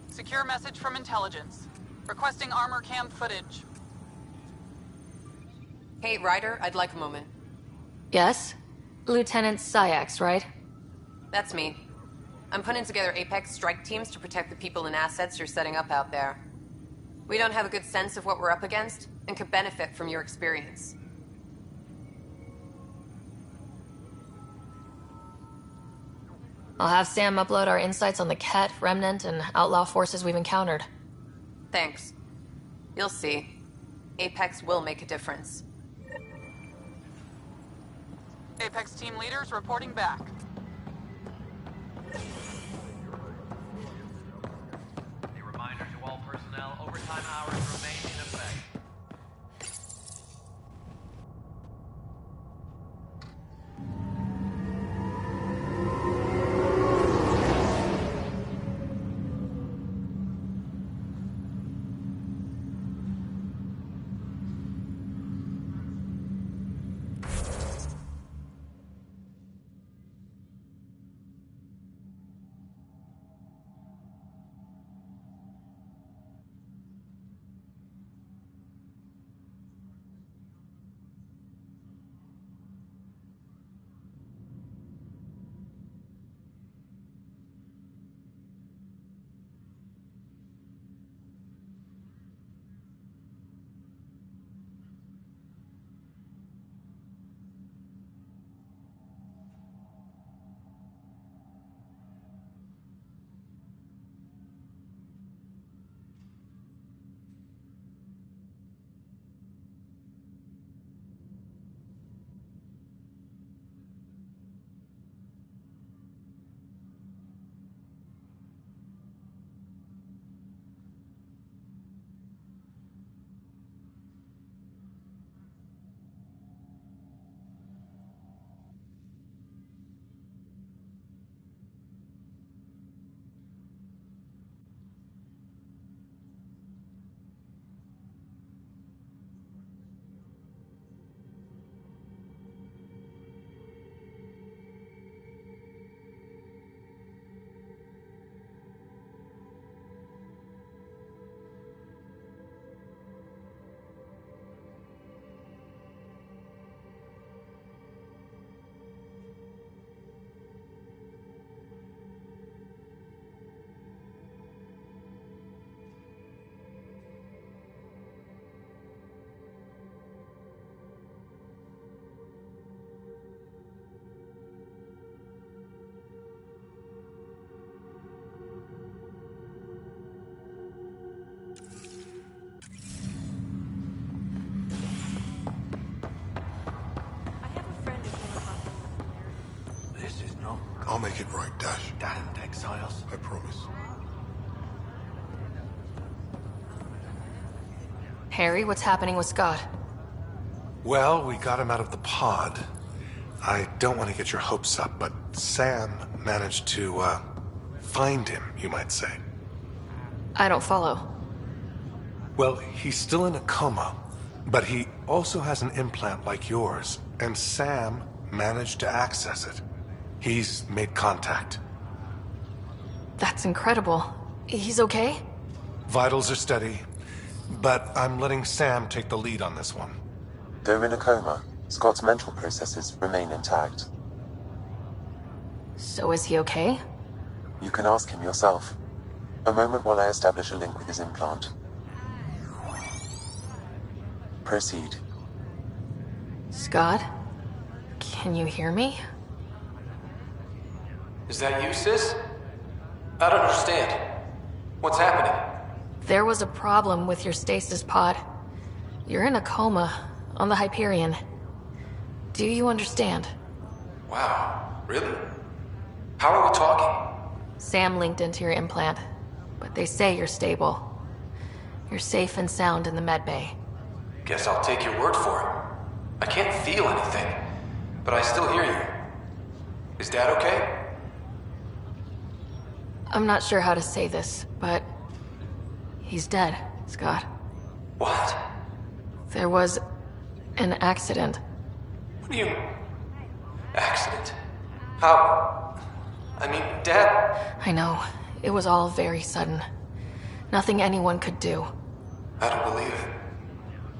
Secure message from intelligence. Requesting armor cam footage. Hey, Ryder, I'd like a moment. Yes? Lieutenant Syax, right? That's me. I'm putting together Apex strike teams to protect the people and assets you're setting up out there. We don't have a good sense of what we're up against, and could benefit from your experience. I'll have Sam upload our insights on the Ket, Remnant, and outlaw forces we've encountered. Thanks. You'll see. Apex will make a difference. Apex team leaders reporting back. A reminder to all personnel, overtime hours remain in effect. make it right, Dash. Damned exiles. I promise. Harry, what's happening with Scott? Well, we got him out of the pod. I don't want to get your hopes up, but Sam managed to, find him, you might say. I don't follow. Well, he's still in a coma, but he also has an implant like yours, and Sam managed to access it. He's made contact. That's incredible. He's okay? Vitals are steady, but I'm letting Sam take the lead on this one. Though in a coma, Scott's mental processes remain intact. So is he okay? You can ask him yourself. A moment while I establish a link with his implant. Proceed. Scott? Can you hear me? Is that you, sis? I don't understand. What's happening? There was a problem with your stasis pod. You're in a coma on the Hyperion. Do you understand? Wow, really? How are we talking? Sam linked into your implant, but they say you're stable. You're safe and sound in the medbay. Guess I'll take your word for it. I can't feel anything, but I still hear you. Is Dad okay? I'm not sure how to say this, but he's dead, Scott. What? There was an accident. What do you... Accident? How... I mean, Dad... I know. It was all very sudden. Nothing anyone could do. I don't believe it.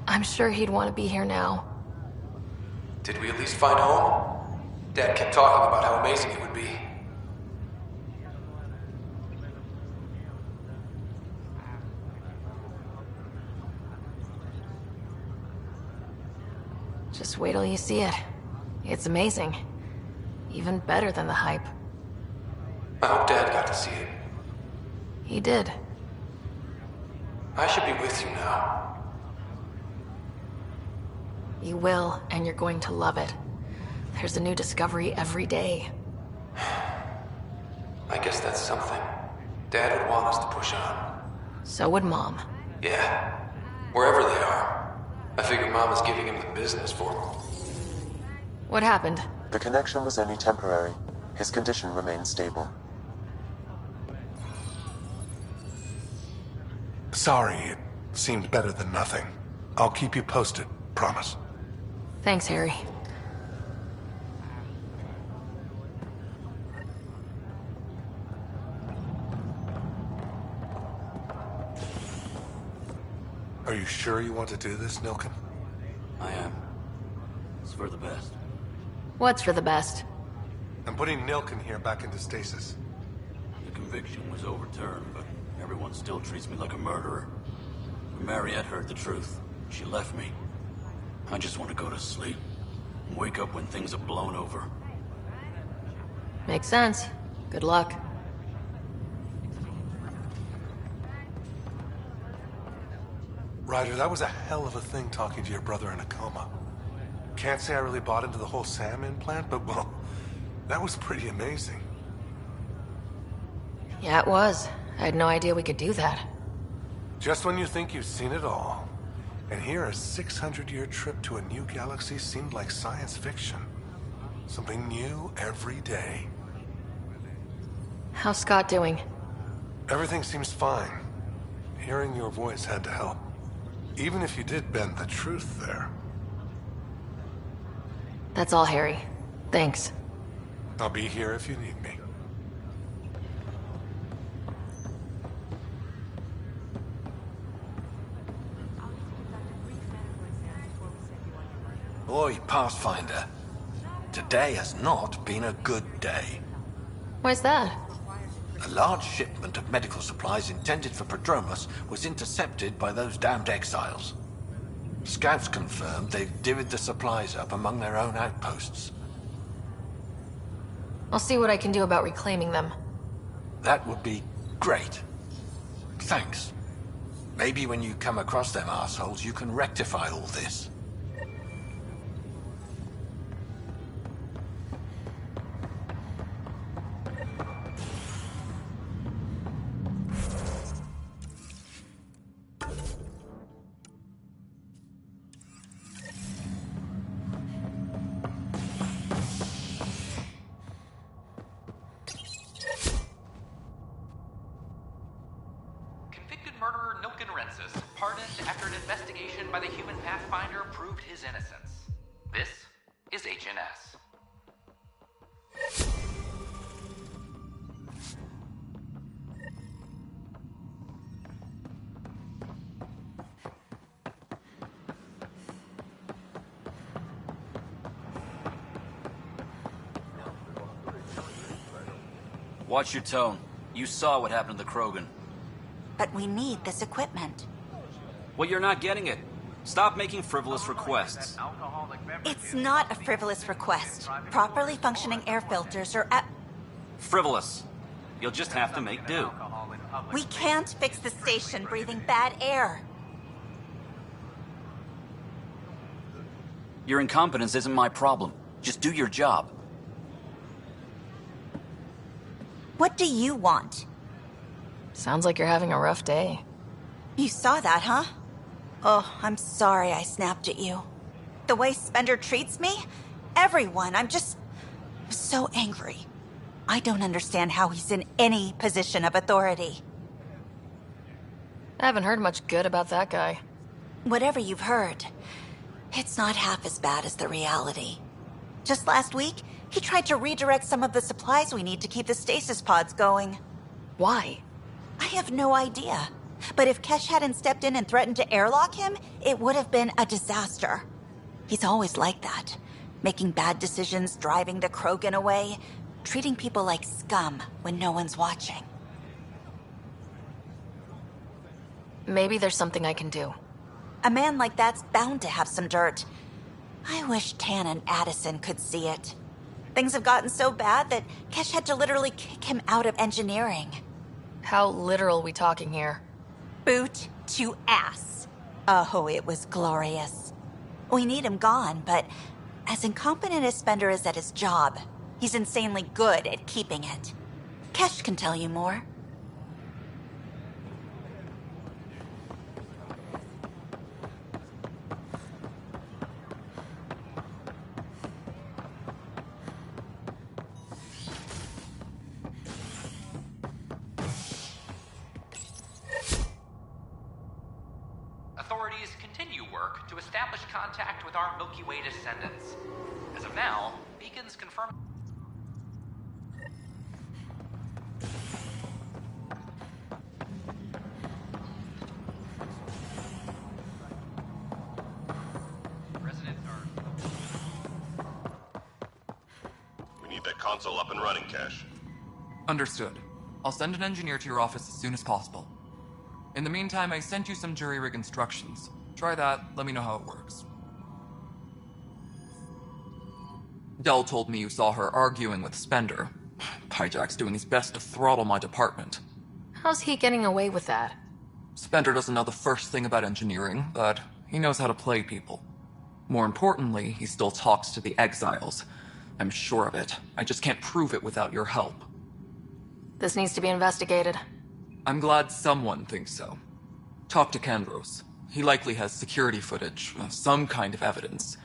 I'm sure he'd want to be here now. Did we at least find home? Dad kept talking about how amazing it would be. Just wait till you see it. It's amazing. Even better than the hype. I hope Dad got to see it. He did. I should be with you now. You will, and you're going to love it. There's a new discovery every day. I guess that's something. Dad would want us to push on. So would Mom. Yeah. Wherever they are. I figure Mom is giving him the business for him. What happened? The connection was only temporary. His condition remains stable. Sorry, it seemed better than nothing. I'll keep you posted, promise. Thanks, Harry. Are you sure you want to do this, Nilken? I am. It's for the best. What's for the best? I'm putting Nilken here back into stasis. The conviction was overturned, but everyone still treats me like a murderer. When Mariette heard the truth, she left me. I just want to go to sleep. And wake up when things have blown over. Makes sense. Good luck. Ryder, that was a hell of a thing talking to your brother in a coma. Can't say I really bought into the whole Sam implant, but well, that was pretty amazing. Yeah, it was. I had no idea we could do that. Just when you think you've seen it all. And here, a 600-year trip to a new galaxy seemed like science fiction. Something new every day. How's Scott doing? Everything seems fine. Hearing your voice had to help. Even if you did bend the truth there. That's all, Harry. Thanks. I'll be here if you need me. Boy, Pathfinder. Today has not been a good day. Why's that? A large shipment of medical supplies intended for Prodromos was intercepted by those damned exiles. Scouts confirmed they've divvied the supplies up among their own outposts. I'll see what I can do about reclaiming them. That would be great. Thanks. Maybe when you come across them assholes, you can rectify all this. Convicted murderer Nilken Rensis, pardoned after an investigation by the human Pathfinder proved his innocence. This is HNS. Watch your tone. You saw what happened to the Krogan. But we need this equipment. Well, you're not getting it. Stop making frivolous requests. It's not a frivolous request. Properly functioning air filters are at... Frivolous. You'll just have to make do. We can't fix the station breathing bad air. Your incompetence isn't my problem. Just do your job. What do you want? Sounds like you're having a rough day. You saw that, huh? Oh, I'm sorry I snapped at you. The way Spender treats me? Everyone, I'm so angry. I don't understand how he's in any position of authority. I haven't heard much good about that guy. Whatever you've heard, it's not half as bad as the reality. Just last week, he tried to redirect some of the supplies we need to keep the stasis pods going. Why? I have no idea. But if Kesh hadn't stepped in and threatened to airlock him, it would have been a disaster. He's always like that. Making bad decisions, driving the Krogan away, treating people like scum when no one's watching. Maybe there's something I can do. A man like that's bound to have some dirt. I wish Tan and Addison could see it. Things have gotten so bad that Kesh had to literally kick him out of engineering. How literal we talking here? Boot to ass. Oh, it was glorious. We need him gone, but as incompetent as Spender is at his job, he's insanely good at keeping it. Kesh can tell you more. Authorities continue work to establish contact with our Milky Way descendants. As of now, beacons confirm... We need that console up and running, Cash. Understood. I'll send an engineer to your office as soon as possible. In the meantime, I sent you some jury rig instructions. Try that, let me know how it works. Dell told me you saw her arguing with Spender. Pyjack's doing his best to throttle my department. How's he getting away with that? Spender doesn't know the first thing about engineering, but he knows how to play people. More importantly, he still talks to the exiles. I'm sure of it. I just can't prove it without your help. This needs to be investigated. I'm glad someone thinks so. Talk to Kandros. He likely has security footage, some kind of evidence.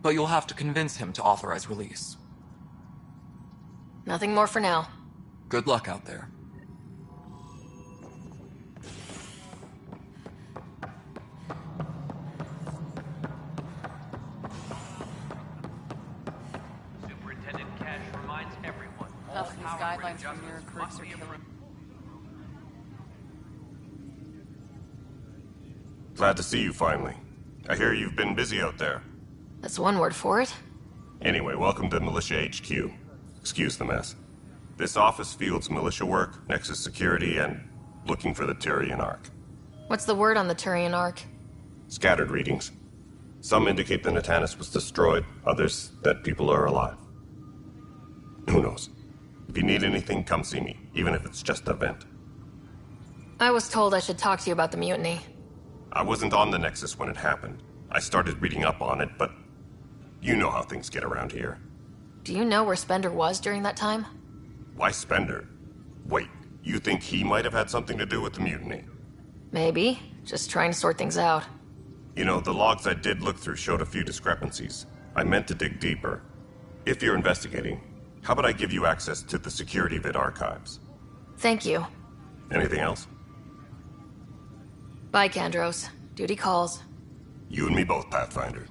But you'll have to convince him to authorize release. Nothing more for now. Good luck out there. Superintendent Cash reminds everyone. Nothing these guidelines from your recruits are killing. Glad to see you finally. I hear you've been busy out there. That's one word for it. Anyway, welcome to Militia HQ. Excuse the mess. This office fields militia work, Nexus security, and looking for the Tyrian Ark. What's the word on the Turian Ark? Scattered readings. Some indicate the Natanus was destroyed, others that people are alive. Who knows? If you need anything, come see me, even if it's just a vent. I was told I should talk to you about the mutiny. I wasn't on the Nexus when it happened. I started reading up on it, but you know how things get around here. Do you know where Spender was during that time? Why Spender? Wait, You think he might have had something to do with the mutiny? Maybe. Just trying to sort things out. You know, the logs I did look through showed a few discrepancies. I meant to dig deeper. If you're investigating, how about I give you access to the security vid archives? Thank you. Anything else? Bye, Kandros. Duty calls. You and me both, Pathfinder.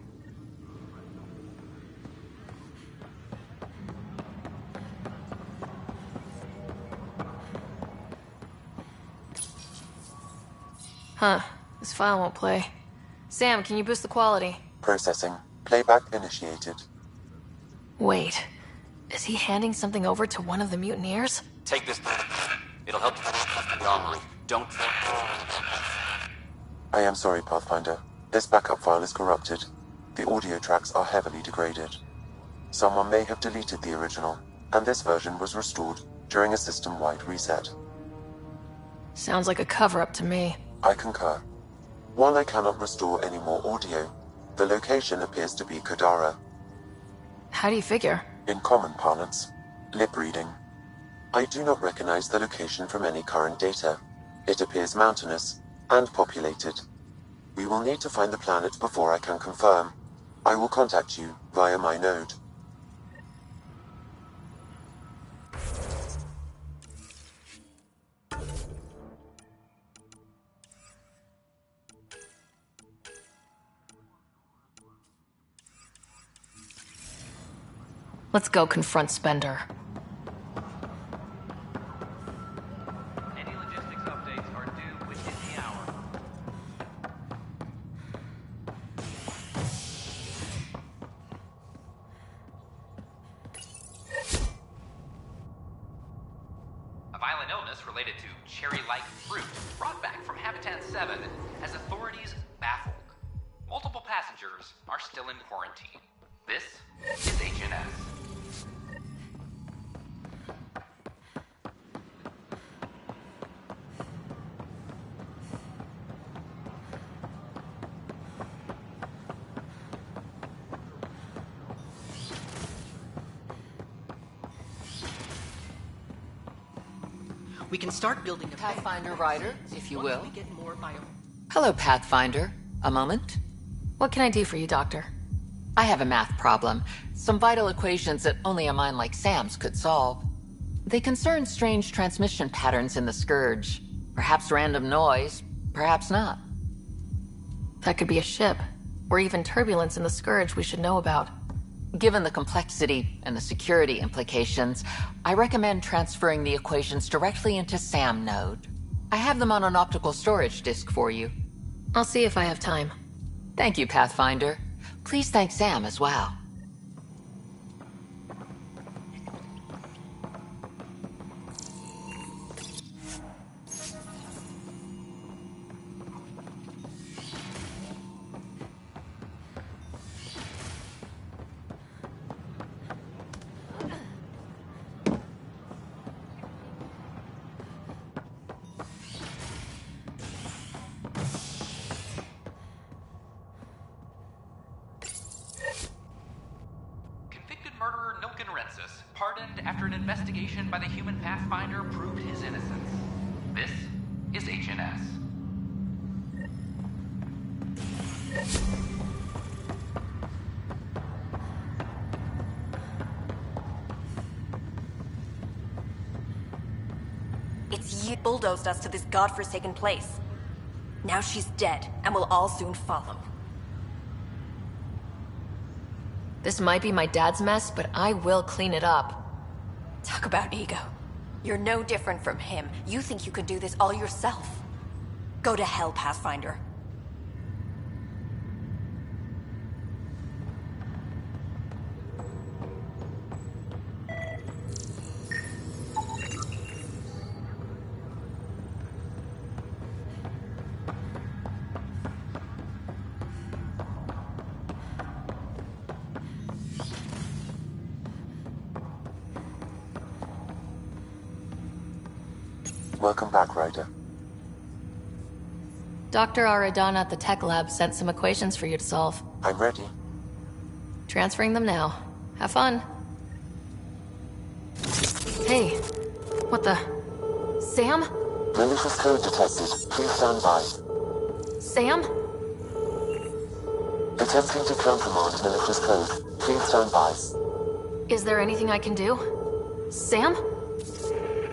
Huh. This file won't play. Sam, can you boost the quality? Processing. Playback initiated. Wait. Is he handing something over to one of the mutineers? Take this. It'll help the armory. Don't... I am sorry, Pathfinder. This backup file is corrupted. The audio tracks are heavily degraded. Someone may have deleted the original, and this version was restored during a system-wide reset. Sounds like a cover-up to me. I concur. While I cannot restore any more audio, the location appears to be Kadara. How do you figure? In common parlance, lip reading. I do not recognize the location from any current data. It appears mountainous and populated. We will need to find the planet before I can confirm. I will contact you via my node. Let's go confront Spender. Any logistics updates are due within the hour. A violent illness related to cherry-like fruit brought back from Habitat 7 has authorities baffled. Multiple passengers are still in quarantine. This is HNS. We can start building a Pathfinder Rider, if you will. We get more bio. Hello, Pathfinder. A moment? What can I do for you, Doctor? I have a math problem. Some vital equations that only a mind like Sam's could solve. They concern strange transmission patterns in the Scourge. Perhaps random noise, perhaps not. That could be a ship, or even turbulence in the Scourge we should know about. Given the complexity and the security implications, I recommend transferring the equations directly into SAM node. I have them on an optical storage disk for you. I'll see if I have time. Thank you, Pathfinder. Please thank Sam as well. Pardoned after an investigation by the human Pathfinder proved his innocence. This is HNS. It's you bulldozed us to this godforsaken place. Now she's dead, and we'll all soon follow. This might be my dad's mess, but I will clean it up. Talk about ego. You're no different from him. You think you can do this all yourself. Go to hell, Pathfinder. Welcome back, Ryder. Dr. Aradana at the tech lab sent some equations for you to solve. I'm ready. Transferring them now. Have fun. Hey, what the? Sam? Malicious code detected. Please stand by. Sam? Attempting to countermand malicious code. Please stand by. Is there anything I can do? Sam?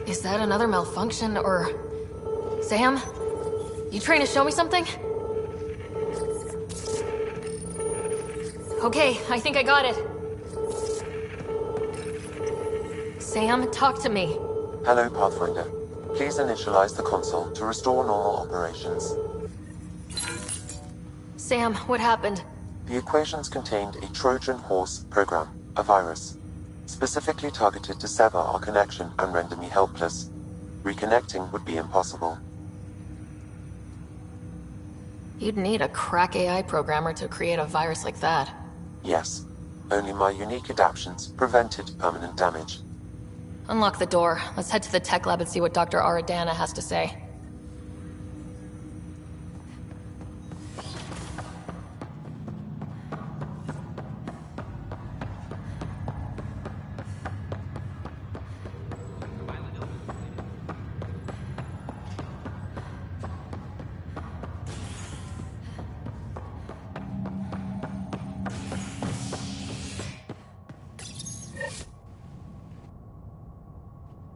Is that another malfunction, or... Sam? You trying to show me something? Okay, I think I got it. Sam, talk to me. Hello, Pathfinder. Please initialize the console to restore normal operations. Sam, what happened? The equations contained a Trojan horse program, a virus, specifically targeted to sever our connection and render me helpless. Reconnecting would be impossible. You'd need a crack AI programmer to create a virus like that. Yes. Only my unique adaptions prevented permanent damage. Unlock the door. Let's head to the tech lab and see what Dr. Aradana has to say.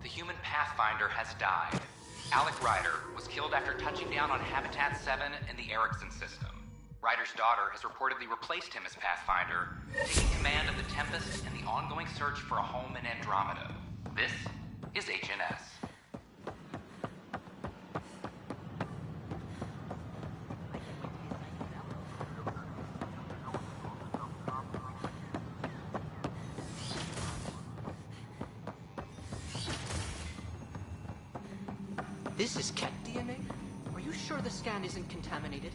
The human Pathfinder has died. Alec Ryder was killed after touching down on Habitat 7 in the Erickson system. Ryder's daughter has reportedly replaced him as Pathfinder, taking command of the Tempest and the ongoing search for a home in Andromeda. This is HNS. This is cat DNA? Are you sure the scan isn't contaminated?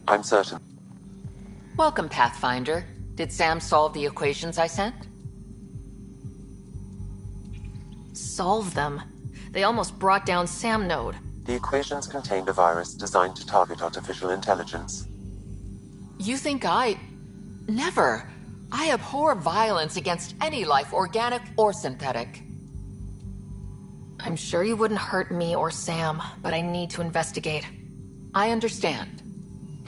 I'm certain. Welcome, Pathfinder. Did Sam solve the equations I sent? Solve them? They almost brought down Sam Node. The equations contained a virus designed to target artificial intelligence. You think I... Never. I abhor violence against any life, organic or synthetic. I'm sure you wouldn't hurt me or Sam, but I need to investigate. I understand.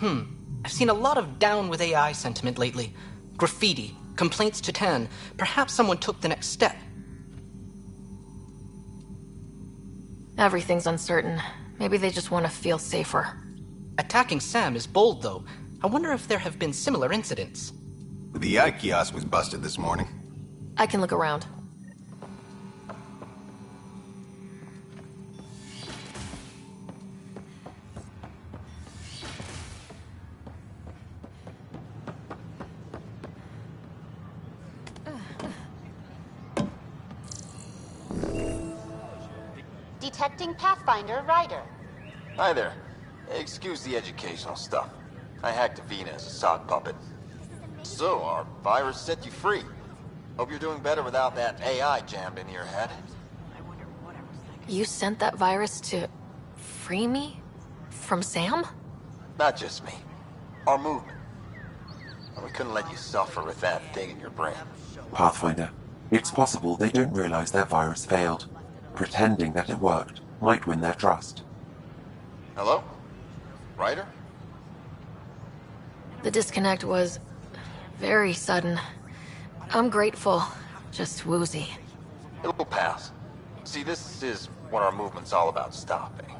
I've seen a lot of down with AI sentiment lately. Graffiti, complaints to 10. Perhaps someone took the next step. Everything's uncertain. Maybe they just want to feel safer. Attacking Sam is bold, though. I wonder if there have been similar incidents. The AI kiosk was busted this morning. I can look around. Detecting Pathfinder Ryder. Hi there. Excuse the educational stuff. I hacked Avina as a sock puppet. So, our virus set you free. Hope you're doing better without that AI jammed into your head. You sent that virus to... free me? From Sam? Not just me. Our movement. And we couldn't let you suffer with that thing in your brain. Pathfinder, it's possible they don't realize their virus failed. Pretending that it worked might win their trust. Hello? Ryder? The disconnect was... very sudden. I'm grateful. Just woozy. It will pass. See, this is what our movement's all about stopping.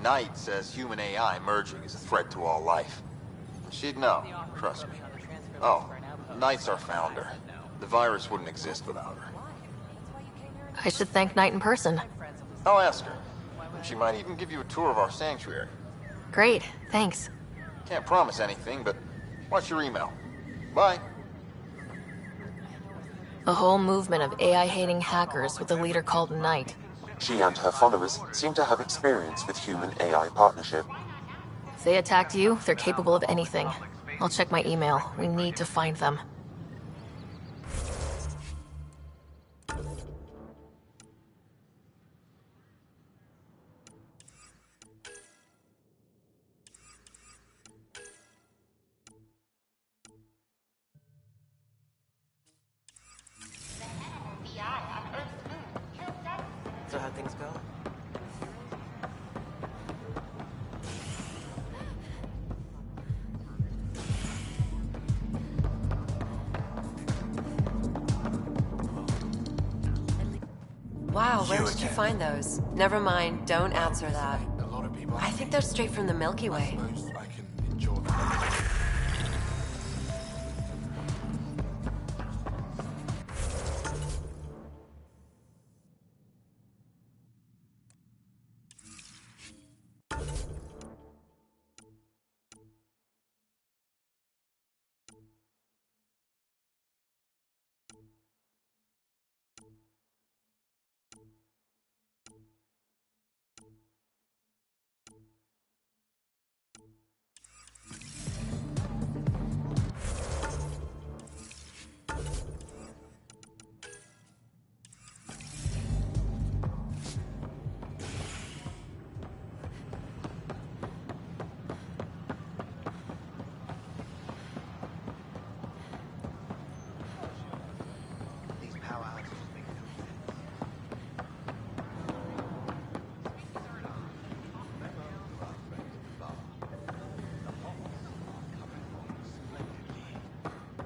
Knight says human AI merging is a threat to all life. She'd know, trust me. Oh, Knight's our founder. The virus wouldn't exist without her. I should thank Knight in person. I'll ask her. She might even give you a tour of our sanctuary. Great, thanks. Can't promise anything, but watch your email. Bye. A whole movement of AI-hating hackers with a leader called Knight. She and her followers seem to have experience with human-AI partnership. If they attacked you, they're capable of anything. I'll check my email. We need to find them. So how'd things go? Wow, where did you find those? Never mind, don't answer that. I think they're straight from the Milky Way.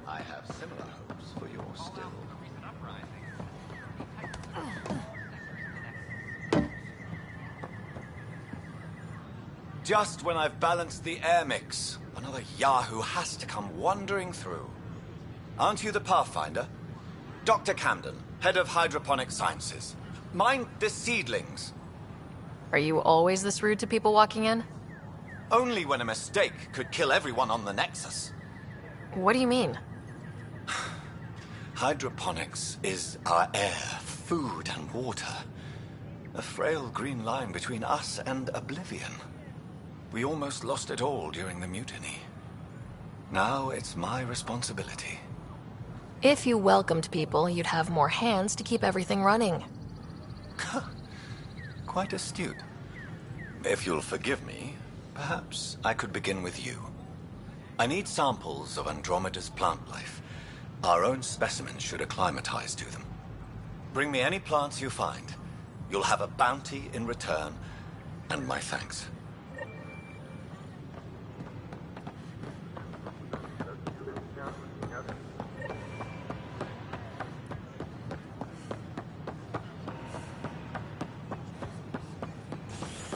I have similar hopes for your still. Just when I've balanced the air mix, another Yahoo has to come wandering through. Aren't you the Pathfinder? Dr. Camden, head of hydroponic sciences. Mind the seedlings. Are you always this rude to people walking in? Only when a mistake could kill everyone on the Nexus. What do you mean? Hydroponics is our air, food, and water. A frail green line between us and oblivion. We almost lost it all during the mutiny. Now it's my responsibility. If you welcomed people, you'd have more hands to keep everything running. Quite astute. If you'll forgive me, perhaps I could begin with you. I need samples of Andromeda's plant life. Our own specimens should acclimatize to them. Bring me any plants you find. You'll have a bounty in return, and my thanks.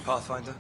Pathfinder?